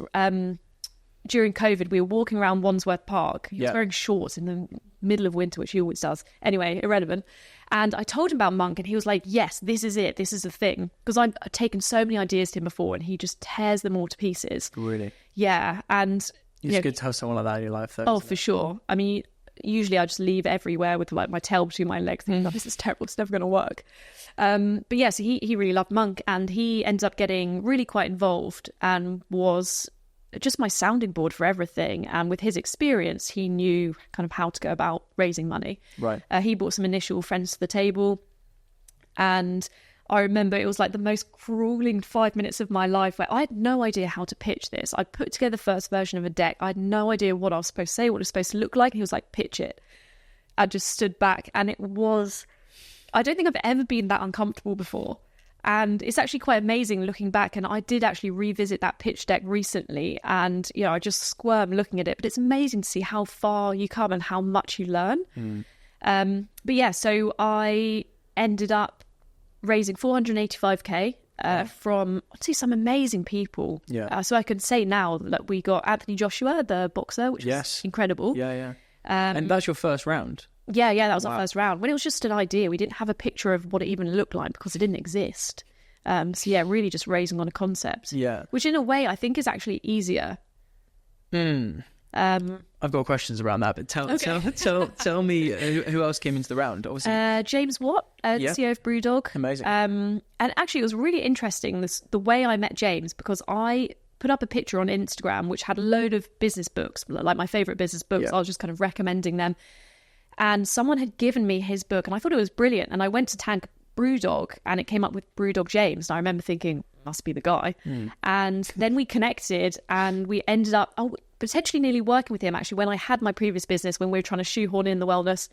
during COVID, we were walking around Wandsworth Park. He was wearing shorts in the middle of winter, which he always does. Anyway, irrelevant. And I told him about Monk, and he was like, yes, this is it. This is the thing. Because I've taken so many ideas to him before, and he just tears them all to pieces. Really? Yeah. And it's good to have someone like that in your life, though. Oh, for sure. I mean, usually I just leave everywhere with like my tail between my legs thinking, oh, this is terrible, it's never going to work. But yeah, so he really loved Monk, and he ended up getting really quite involved and was just my sounding board for everything. And with his experience, he knew kind of how to go about raising money. Right. He brought some initial friends to the table, and I remember it was like the most grueling 5 minutes of my life where I had no idea how to pitch this. I put together the first version of a deck. I had no idea what I was supposed to say, what it was supposed to look like. He was like, pitch it. I just stood back, and it was, I don't think I've ever been that uncomfortable before. And it's actually quite amazing looking back. And I did actually revisit that pitch deck recently, and, you know, I just squirm looking at it. But it's amazing to see how far you come and how much you learn. But yeah, so I ended up raising 485k from, I'd say, some amazing people. Yeah. So I can say now that we got Anthony Joshua, the boxer, which is incredible. Yeah. And that's your first round? Yeah, that was our first round. When it was just an idea, we didn't have a picture of what it even looked like because it didn't exist. So yeah, really just raising on a concept. Yeah. Which in a way I think is actually easier. I've got questions around that, but tell me who else came into the round. Obviously, James Watt, CEO of Brewdog. Amazing. And actually, it was really interesting the way I met James, because I put up a picture on Instagram which had a load of business books, like my favorite business books. Yeah. I was just kind of recommending them, and someone had given me his book, and I thought it was brilliant. And I went to tag Brewdog, and it came up with Brewdog James, and I remember thinking, must be the guy. And then we connected, and we ended up potentially nearly working with him actually when I had my previous business, when we were trying to shoehorn in the wellness.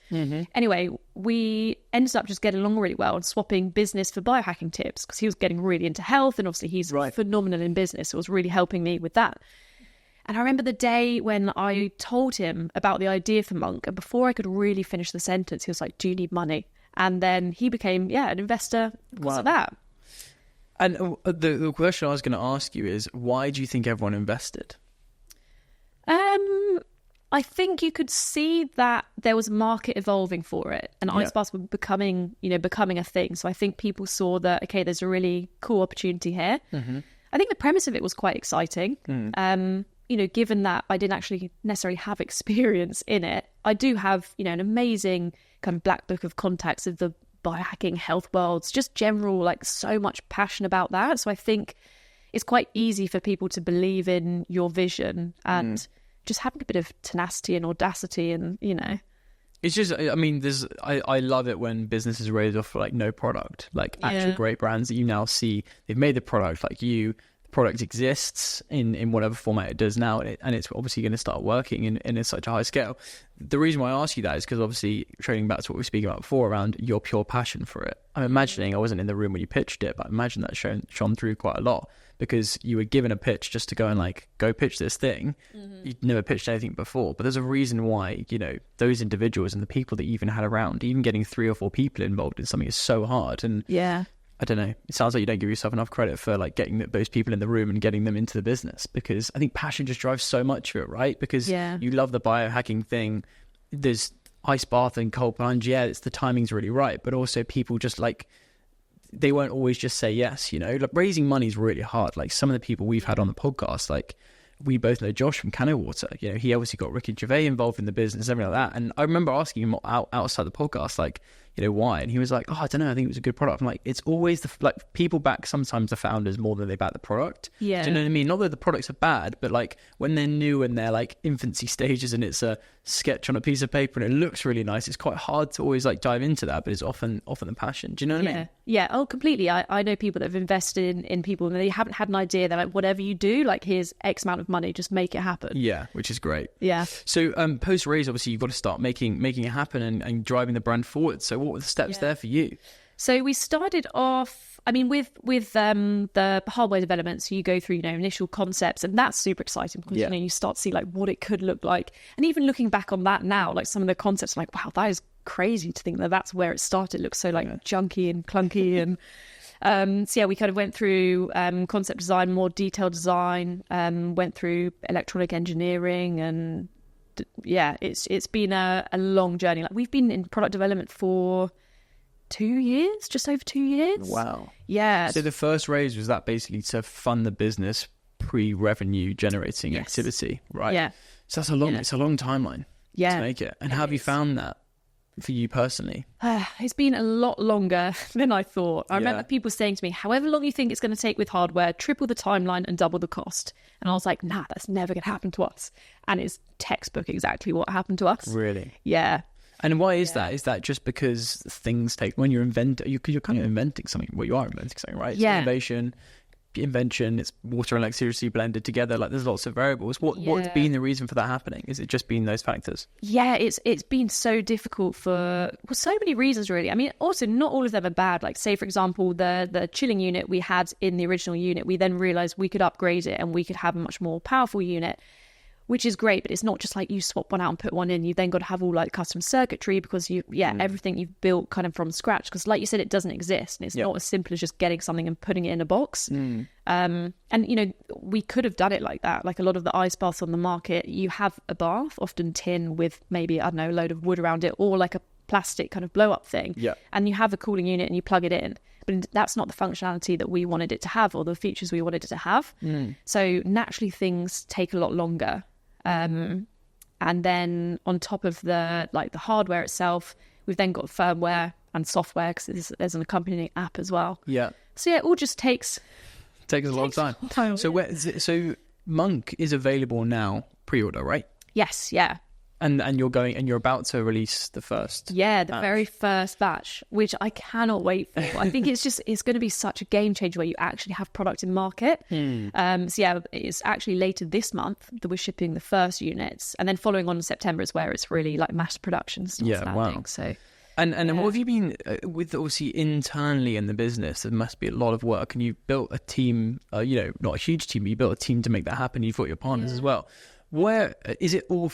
Anyway, we ended up just getting along really well and swapping business for biohacking tips, because he was getting really into health, and obviously he's phenomenal in business, so it was really helping me with that. And I remember the day when I told him about the idea for Monk, and before I could really finish the sentence, he was like, do you need money? And then he became an investor because of that. And the question I was going to ask you is, why do you think everyone invested? I think you could see that there was a market evolving for it, and ice baths were becoming a thing. So I think people saw that, okay, there's a really cool opportunity here. I think the premise of it was quite exciting. Given that I didn't actually necessarily have experience in it, I do have, an amazing kind of black book of contacts of the biohacking health worlds, just general, like, so much passion about that. So I think it's quite easy for people to believe in your vision and just having a bit of tenacity and audacity, and it's just, I mean, I love it when businesses raise off for like no product, like actual great brands that you now see, they've made the product, like the product exists in whatever format it does now, and it's obviously going to start working in such a high scale. The reason why I ask you that is because obviously, trading back to what we were speaking about before around your pure passion for it, I'm imagining, I wasn't in the room when you pitched it, but I imagine that shone through quite a lot, because you were given a pitch just to go and like, go pitch this thing. You'd never pitched anything before, but there's a reason why, those individuals and the people that you even had around, even getting 3 or 4 people involved in something is so hard. And I don't know, it sounds like you don't give yourself enough credit for like getting those people in the room and getting them into the business, because I think passion just drives so much of it, right? Because you love the biohacking thing. There's ice bath and cold plunge. Yeah, it's the timing's really right, but also people just like, they won't always just say yes, you know. Like raising money is really hard. Like some of the people we've had on the podcast, like we both know Josh from Canno Water. You know, he obviously got Ricky Gervais involved in the business, everything like that. And I remember asking him outside the podcast, like, you know, why? And he was like, oh, I don't know, I think it was a good product. I'm like, it's always like people back sometimes the founders more than they back the product. Yeah. Do you know what I mean? Not that the products are bad, but like when they're new and they're like infancy stages and it's a sketch on a piece of paper and it looks really nice, it's quite hard to always like dive into that, but it's often the passion. Do you know what I mean? Yeah. Oh, completely. I know people that have invested in people and they haven't had an idea. They're like, whatever you do, like here's X amount of money, just make it happen. Yeah, which is great. Yeah. So post raise, obviously you've got to start making it happen and driving the brand forward. So what were the steps there for you? So we started off, I mean, with the hardware development. So you go through, you know, initial concepts, and that's super exciting because you know, you start to see like what it could look like. And even looking back on that now, like some of the concepts, like, wow, that is crazy to think that that's where it started. It looks so like junky and clunky and so yeah, we kind of went through concept design, more detailed design, went through electronic engineering, and yeah, it's been a long journey. Like we've been in product development for 2 years, just over 2 years. Wow. Yeah. So the first raise, was that basically to fund the business pre-revenue generating activity, right? Yeah. So that's it's a long timeline to make it. And how have you found that for you personally? It's been a lot longer than I thought. I remember people saying to me, however long you think it's going to take with hardware, triple the timeline and double the cost. And I was like, nah, that's never going to happen to us. And it's textbook exactly what happened to us. Really? Yeah. And why is that? Is that just because things take, when you're you're kind of inventing something? Well, you are inventing something, right? It's invention, it's water and electricity blended together. Like there's lots of variables. What's been the reason for that happening? Is it just been those factors? Yeah, it's been so difficult for so many reasons, really. I mean, also not all of them are bad. Like say, for example, the chilling unit we had in the original unit, we then realized we could upgrade it and we could have a much more powerful unit, which is great, but it's not just like you swap one out and put one in. You then got to have all like custom circuitry because everything you've built kind of from scratch. Because like you said, it doesn't exist, and it's not as simple as just getting something and putting it in a box. And you know, we could have done it like that. Like a lot of the ice baths on the market, you have a bath, often tin with maybe, I don't know, a load of wood around it, or like a plastic kind of blow up thing. Yeah. And you have a cooling unit and you plug it in. But that's not the functionality that we wanted it to have or the features we wanted it to have. So naturally things take a lot longer. And then on top of the hardware itself, we've then got firmware and software because there's an accompanying app as well. Yeah. So yeah, it all just takes a long time. So Monk is available now, pre-order, right? Yes. Yeah. And you're about to release the first batch. Very first batch, which I cannot wait for. I think it's going to be such a game changer where you actually have product in market. So yeah, it's actually later this month that we're shipping the first units, and then following on in September is where it's really like mass production starts landing. Wow. So and what have you been with obviously internally in the business? There must be a lot of work, and you built a team. Not a huge team, but you built a team to make that happen. You've got your partners as well. Where is it all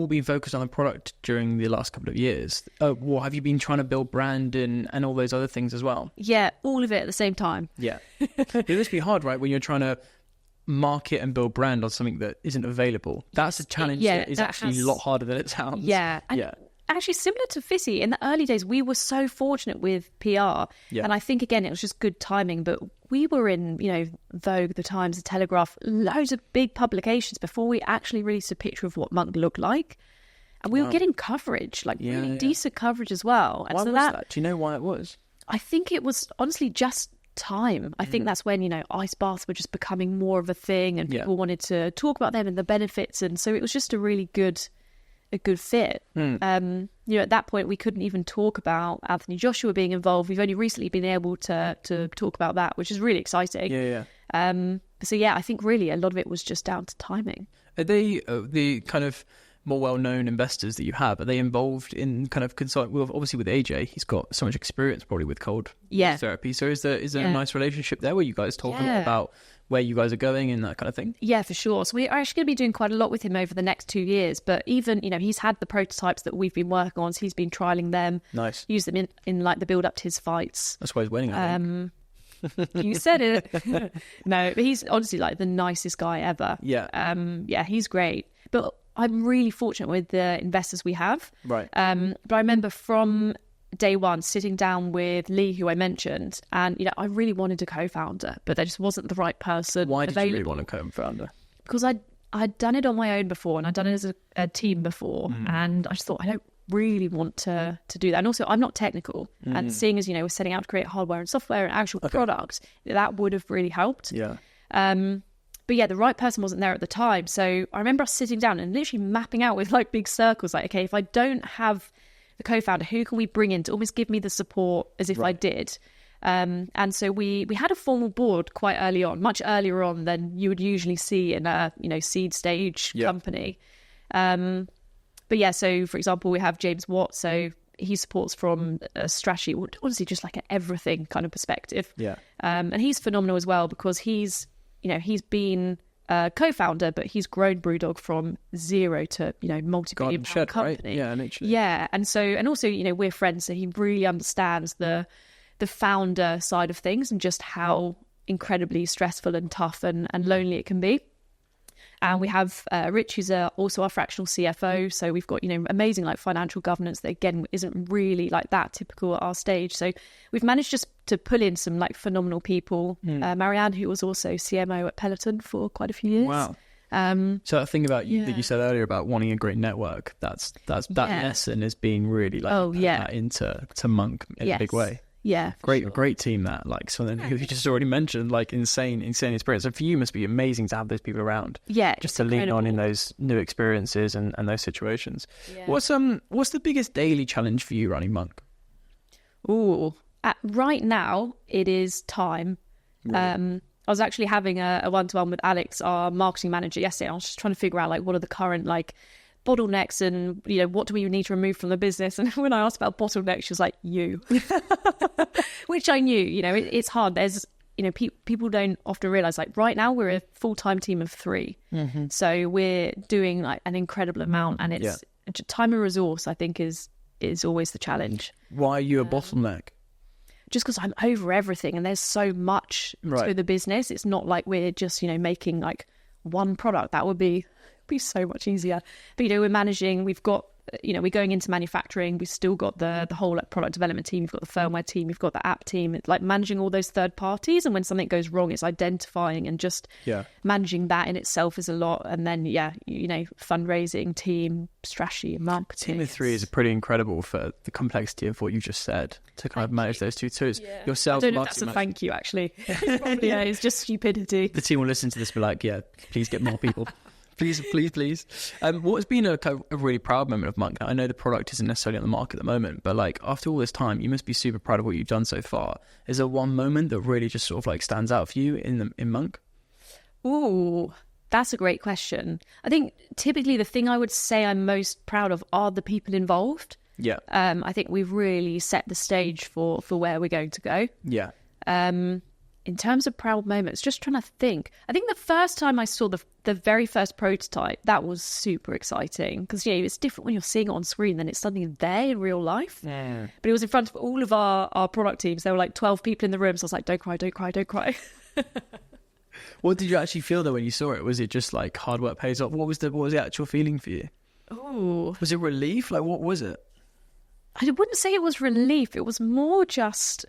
been focused on the product during the last couple of years? Or have you been trying to build brand and all those other things as well? Yeah, all of it at the same time. Yeah. It must be hard, right, when you're trying to market and build brand on something that isn't available. That's a challenge that is actually a lot harder than it sounds. Yeah. Actually, similar to Fitty, in the early days, we were so fortunate with PR. Yeah. And I think, again, it was just good timing. But we were in, Vogue, The Times, The Telegraph, loads of big publications before we actually released a picture of what Monk looked like. And we were getting coverage, really decent coverage as well. And why was that? Do you know why it was? I think it was, honestly, just time. I think that's when, ice baths were just becoming more of a thing and people wanted to talk about them and the benefits. And so it was just a really good fit. At that point we couldn't even talk about Anthony Joshua being involved. We've only recently been able to talk about that, which is really exciting. So yeah, I think really a lot of it was just down to timing. Are they the kind of more well-known investors that you have, are they involved in kind of consulting? Well, obviously with AJ, he's got so much experience probably with cold therapy, so is there a nice relationship there where you guys talk a lot about where you guys are going and that kind of thing? Yeah, for sure. So we are actually going to be doing quite a lot with him over the next 2 years. But even, he's had the prototypes that we've been working on. So he's been trialing them. Nice. Use them in like the build up to his fights. That's why he's winning, I think. You said it. No, but he's honestly like the nicest guy ever. Yeah. He's great. But I'm really fortunate with the investors we have. Right. But I remember from day one sitting down with Lee, who I mentioned, and I really wanted a co-founder, but there just wasn't the right person. Why did available. you really want a co-founder? Because I'd done it on my own before, and I'd done it as a team before, and I just thought I don't really want to do that. And also, I'm not technical, and seeing as we're setting out to create hardware and software and actual products, that would have really helped. Yeah. But yeah, the right person wasn't there at the time. So I remember us sitting down and literally mapping out with like big circles, like, okay, if I don't have the co-founder, who can we bring in to almost give me the support as if I did? And so we had a formal board quite early on, much earlier on than you would usually see in a seed stage company. But yeah, so for example, we have James Watt, so he supports from a strategy, honestly, just like an everything kind of perspective. Yeah. And he's phenomenal as well because he's been a co-founder, but he's grown Brewdog from zero to multi-billion pound company. Right? Yeah, literally. Yeah, and also we're friends, so he really understands the founder side of things and just how incredibly stressful and tough and lonely it can be. And we have Rich, who's also our fractional CFO. So we've got, amazing like financial governance that again isn't really like that typical at our stage. So we've managed just to pull in some like phenomenal people. Marianne, who was also CMO at Peloton for quite a few years. Wow. So that thing about you that you said earlier about wanting a great network, that lesson is being really like into Monk in a big way. Yeah, great team that like something who you just already mentioned, like insane experience. So for you, it must be amazing to have those people around. Yeah, just to lean on in those new experiences and those situations. Yeah. What's the biggest daily challenge for you running Monk? Right now it is time. Really? I was actually having a one-to-one with Alex, our marketing manager, yesterday. I was just trying to figure out like what are the current like bottlenecks and what do we need to remove from the business. And when I asked about bottlenecks, she was like, you which I knew. It's hard. There's people don't often realize like right now we're a full-time team of 3, so we're doing like an incredible amount, and it's time and resource I think is always the challenge. Why are you a bottleneck? Just because I'm over everything and there's so much to the business. It's not like we're just making like one product. That would be so much easier. But we're managing, we've got we're going into manufacturing, we've still got the whole like product development team, you've got the firmware team, you've got the app team. It's like managing all those third parties, and when something goes wrong it's identifying, and just managing that in itself is a lot. And then fundraising, team strategy and marketing. Team of 3 is pretty incredible for the complexity of what you just said, to kind of manage those two tools. Your sales, I don't know if that's a thank you actually. It's just stupidity. The team will listen to this and be like, please get more people. Please. What's been a really proud moment of Monk? I know the product isn't necessarily on the market at the moment, but like after all this time, you must be super proud of what you've done so far. Is there one moment that really just sort of like stands out for you in Monk? Ooh, that's a great question. I think typically the thing I would say I'm most proud of are the people involved. Yeah. I think we've really set the stage for where we're going to go. Yeah. In terms of proud moments, just trying to think. I think the first time I saw the very first prototype, that was super exciting because it's different when you're seeing it on screen than it's something there in real life. Yeah. But it was in front of all of our product teams. There were like 12 people in the room, so I was like, don't cry. What did you actually feel though when you saw it? Was it just like hard work pays off? What was the actual feeling for you? Oh, was it relief? Like what was it? I wouldn't say it was relief. It was more just,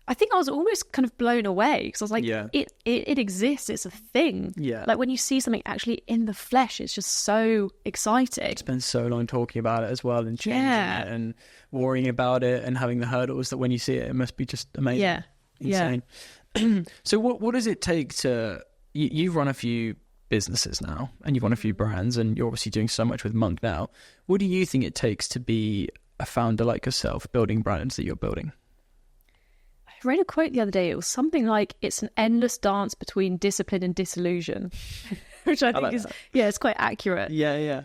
I think I was almost kind of blown away because I was like, it exists. It's a thing. Yeah. Like when you see something actually in the flesh, it's just so exciting. Spend so long talking about it as well and changing it and worrying about it and having the hurdles that when you see it, it must be just amazing. Yeah. Insane. Yeah. So what does it take to, you've run a few businesses now and you've run a few brands and you're obviously doing so much with Monk now. What do you think it takes to be a founder like yourself building brands that you're building? I read a quote the other day. It was something like, it's an endless dance between discipline and disillusion, which I think it's quite accurate. Yeah.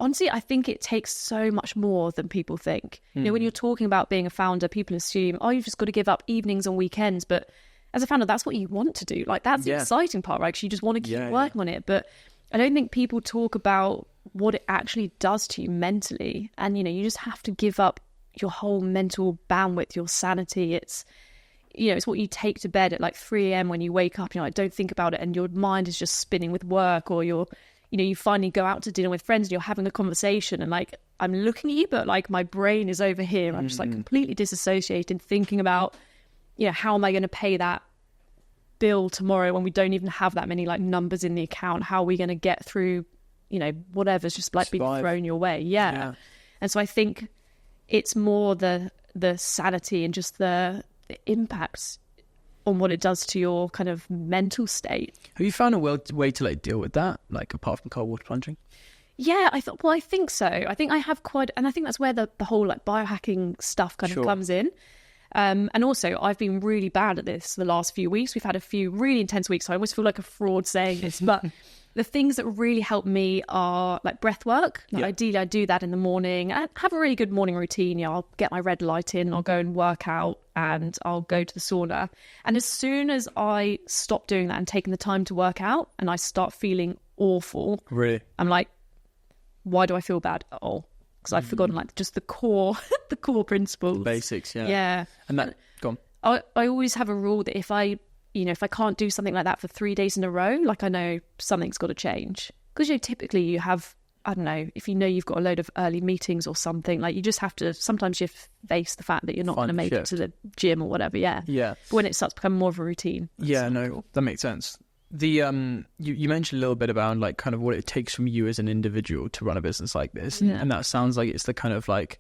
Honestly, I think it takes so much more than people think. When you're talking about being a founder, people assume, you've just got to give up evenings and weekends. But as a founder, that's what you want to do. Like that's the exciting part, right? Because you just want to keep working on it. But I don't think people talk about what it actually does to you mentally. And, you just have to give up your whole mental bandwidth, your sanity. It's it's what you take to bed at like 3 a.m. when you wake up, you're like, don't think about it, and your mind is just spinning with work, or you finally go out to dinner with friends and you're having a conversation, and like, I'm looking at you, but like my brain is over here. I'm just like completely disassociated, thinking about, how am I going to pay that bill tomorrow when we don't even have that many like numbers in the account? How are we going to get through, whatever's just like being thrown your way? Yeah. And so I think it's more the sanity and just the impacts on what it does to your kind of mental state. Have you found a way to like deal with that, like apart from cold water plunging? Yeah, I think so. I think I have and I think that's where the whole like biohacking stuff kind of comes in. And also, I've been really bad at this the last few weeks. We've had a few really intense weeks, so I almost feel like a fraud saying this, but the things that really help me are like breath work. Like ideally, I do that in the morning. I have a really good morning routine. I'll get my red light in, I'll go and work out, and I'll go to the sauna. And as soon as I stop doing that and taking the time to work out, and I start feeling awful, really, I'm like, why do I feel bad at all? Because I've forgotten like just the core principles, the basics. Yeah. And that, go on. I always have a rule that if I can't do something like that for 3 days in a row, like I know something's got to change. Because typically you have, I don't know, if you've got a load of early meetings or something, like you just have to, sometimes you face the fact that you're not going to make it to the gym or whatever. Yeah. But when it starts to become more of a routine. Cool. That makes sense. The you mentioned a little bit about like kind of what it takes from you as an individual to run a business like this, and that sounds like it's the kind of like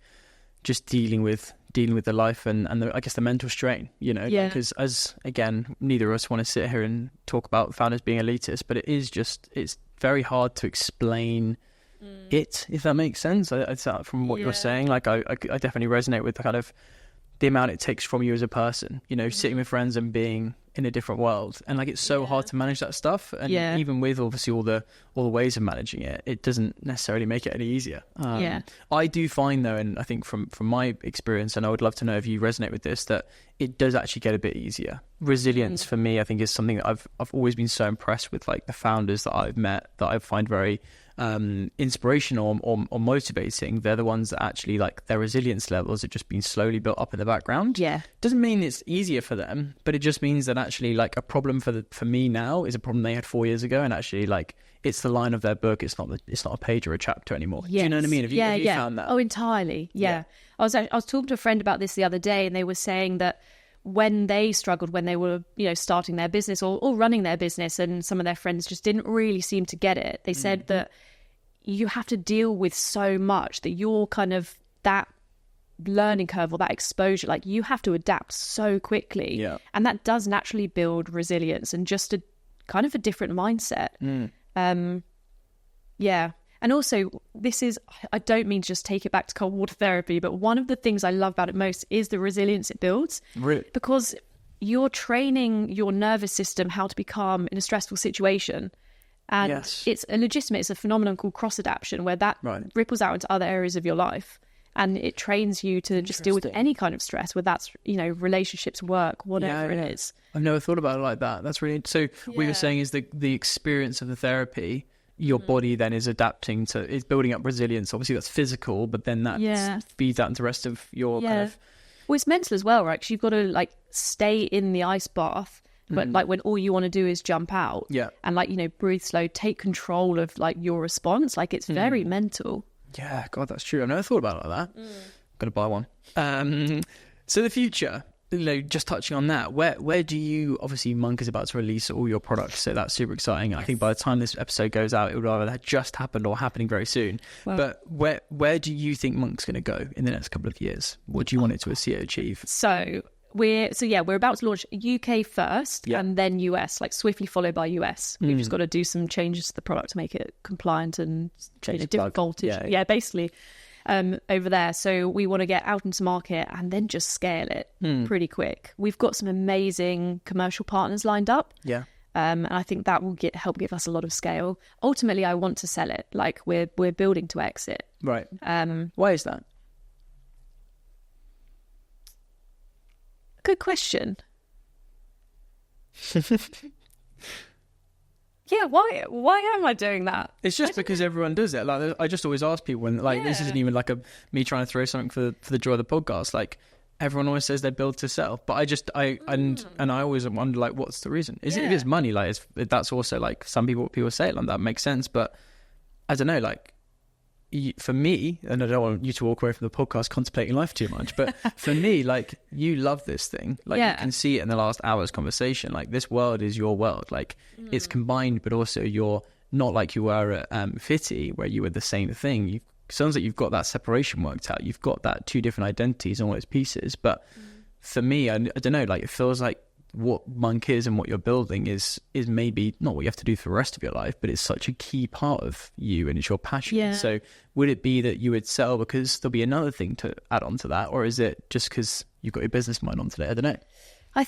just dealing with the life and I guess the mental strain, because as again, neither of us want to sit here and talk about founders being elitist, but it's very hard to explain it, if that makes sense. From what you're saying, like I definitely resonate with the kind of the amount it takes from you as a person, sitting with friends and being in a different world, and like it's so hard to manage that stuff, and even with obviously all the ways of managing it, it doesn't necessarily make it any easier. I do find though, and I think from my experience, and I would love to know if you resonate with this, that it does actually get a bit easier. Resilience for me, I think, is something that I've always been so impressed with, like the founders that I've met that I find very inspirational or motivating. They're the ones that actually like their resilience levels have just been slowly built up in the background. Doesn't mean it's easier for them, but it just means that actually like a problem for me now is a problem they had 4 years ago, and actually like it's the line of their book, it's not a page or a chapter anymore. Do you know what I mean? Have you found that? Oh, entirely. I was talking to a friend about this the other day, and they were saying that when they struggled, when they were, starting their business or running their business, and some of their friends just didn't really seem to get it. They said that you have to deal with so much that you're kind of that learning curve or that exposure, like you have to adapt so quickly. And that does naturally build resilience and just a kind of a different mindset. And also, I don't mean to just take it back to cold water therapy, but one of the things I love about it most is the resilience it builds. Really? Because you're training your nervous system how to be calm in a stressful situation. And it's a phenomenon called cross-adaptation, where that ripples out into other areas of your life. And it trains you to just deal with any kind of stress, whether that's, relationships, work, whatever it is. I've never thought about it like that. That's really... So what you're saying is the experience of the therapy, your body then is adapting to, is building up resilience. Obviously that's physical, but then that feeds out into the rest of your kind of... Well, it's mental as well, right? Because you've got to like stay in the ice bath, but like when all you want to do is jump out and like, breathe slow, take control of like your response. Like it's very mental. Yeah, God, that's true. I've never thought about it like that. Got to buy one. So the future, just touching on that, where do you, obviously Monk is about to release all your products, so that's super exciting. I think by the time this episode goes out, it would either have just happened or happening very soon. Well, but where do you think Monk's going to go in the next couple of years? What do you want it to see it achieve? So we're about to launch UK first and then US, like swiftly followed by US. We've just got to do some changes to the product to make it compliant and different voltage. Basically. Over there. So we want to get out into market and then just scale it pretty quick. We've got some amazing commercial partners lined up. And I think that will help give us a lot of scale. Ultimately, I want to sell it. Like we're building to exit. Right. Why is that? Good question. Yeah, why am I doing that? It's just because everyone does it. Like I just always ask people, when like this isn't even like me trying to throw something for the joy of the podcast. Like everyone always says they build to sell, but and I always wonder, like, what's the reason? Is it if it's money? Like, that's also like some people say it like that makes sense, but I don't know, like, for me, and I don't want you to walk away from the podcast contemplating life too much, but for me, like, you love this thing. Like, you can see it in the last hour's conversation. Like, this world is your world. Like, it's combined, but also you're not like you were at Fitty, where you were the same thing. It sounds like you've got that separation worked out. You've got that two different identities and all those pieces. But for me, I don't know, like, it feels like what Monk is and what you're building is maybe not what you have to do for the rest of your life, but it's such a key part of you and it's your passion. Yeah. So would it be that you would sell because there'll be another thing to add on to that, or is it just because you've got your business mind on today? I don't know. I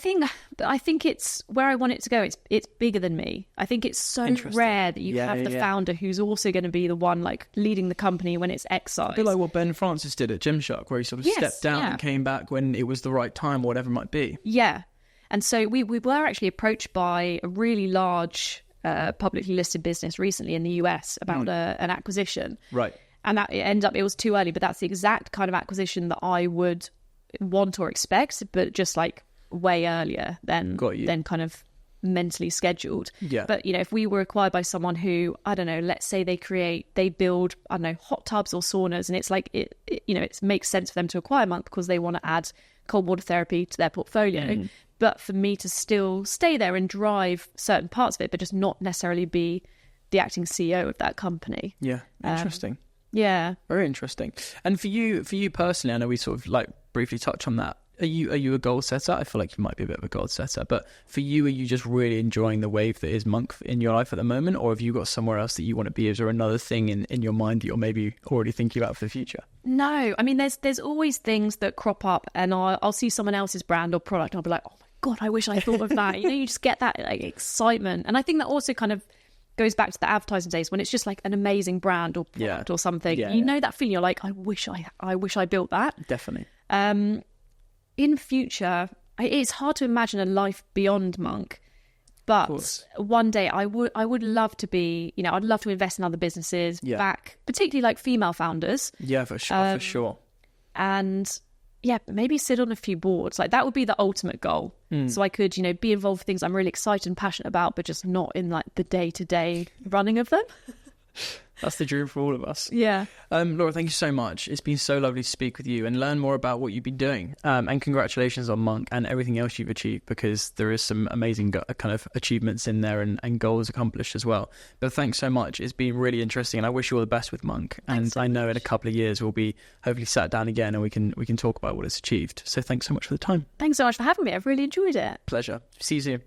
think it's where I want it to go. It's bigger than me. I think it's so rare that you have the founder who's also going to be the one, like, leading the company when it's excised. A bit like what Ben Francis did at Gymshark, where he sort of stepped down and came back when it was the right time, or whatever it might be. Yeah. And so we were actually approached by a really large publicly listed business recently in the US about an acquisition. Right. And that it was too early, but that's the exact kind of acquisition that I would want or expect, but just like way earlier than kind of mentally scheduled. Yeah. But, you know, if we were acquired by someone who, I don't know, let's say they build, I don't know, hot tubs or saunas, and it's like, it makes sense for them to acquire Monk because they want to add cold water therapy to their portfolio. But for me to still stay there and drive certain parts of it, but just not necessarily be the acting CEO of that company. Yeah. Interesting. Yeah. Very interesting. And for you personally, I know we sort of like briefly touched on that. Are you a goal setter? I feel like you might be a bit of a goal setter, but for you, are you just really enjoying the wave that is Monk in your life at the moment, or have you got somewhere else that you want to be? Is there another thing in your mind that you're maybe already thinking about for the future? No, I mean, there's always things that crop up, and I'll see someone else's brand or product, and I'll be like, oh my God, I wish I thought of that. You know, you just get that like excitement, and I think that also kind of goes back to the advertising days when it's just like an amazing brand or product or something. You know that feeling. You're like, I wish I built that. Definitely. In future, it's hard to imagine a life beyond Monk, but one day I would love to be, you know, I'd love to invest in other businesses, back particularly like female founders. Yeah, for sure. And maybe sit on a few boards. Like, that would be the ultimate goal. So I could, you know, be involved with things I'm really excited and passionate about, but just not in like the day-to-day running of them. That's the dream for all of us. Yeah. Laura, thank you so much. It's been so lovely to speak with you and learn more about what you've been doing. And congratulations on Monk and everything else you've achieved, because there is some amazing kind of achievements in there and goals accomplished as well. But thanks so much. It's been really interesting, and I wish you all the best with Monk. And I know in a couple of years we'll be hopefully sat down again and we can talk about what it's achieved. So thanks so much for the time. Thanks so much for having me. I've really enjoyed it. Pleasure. See you soon.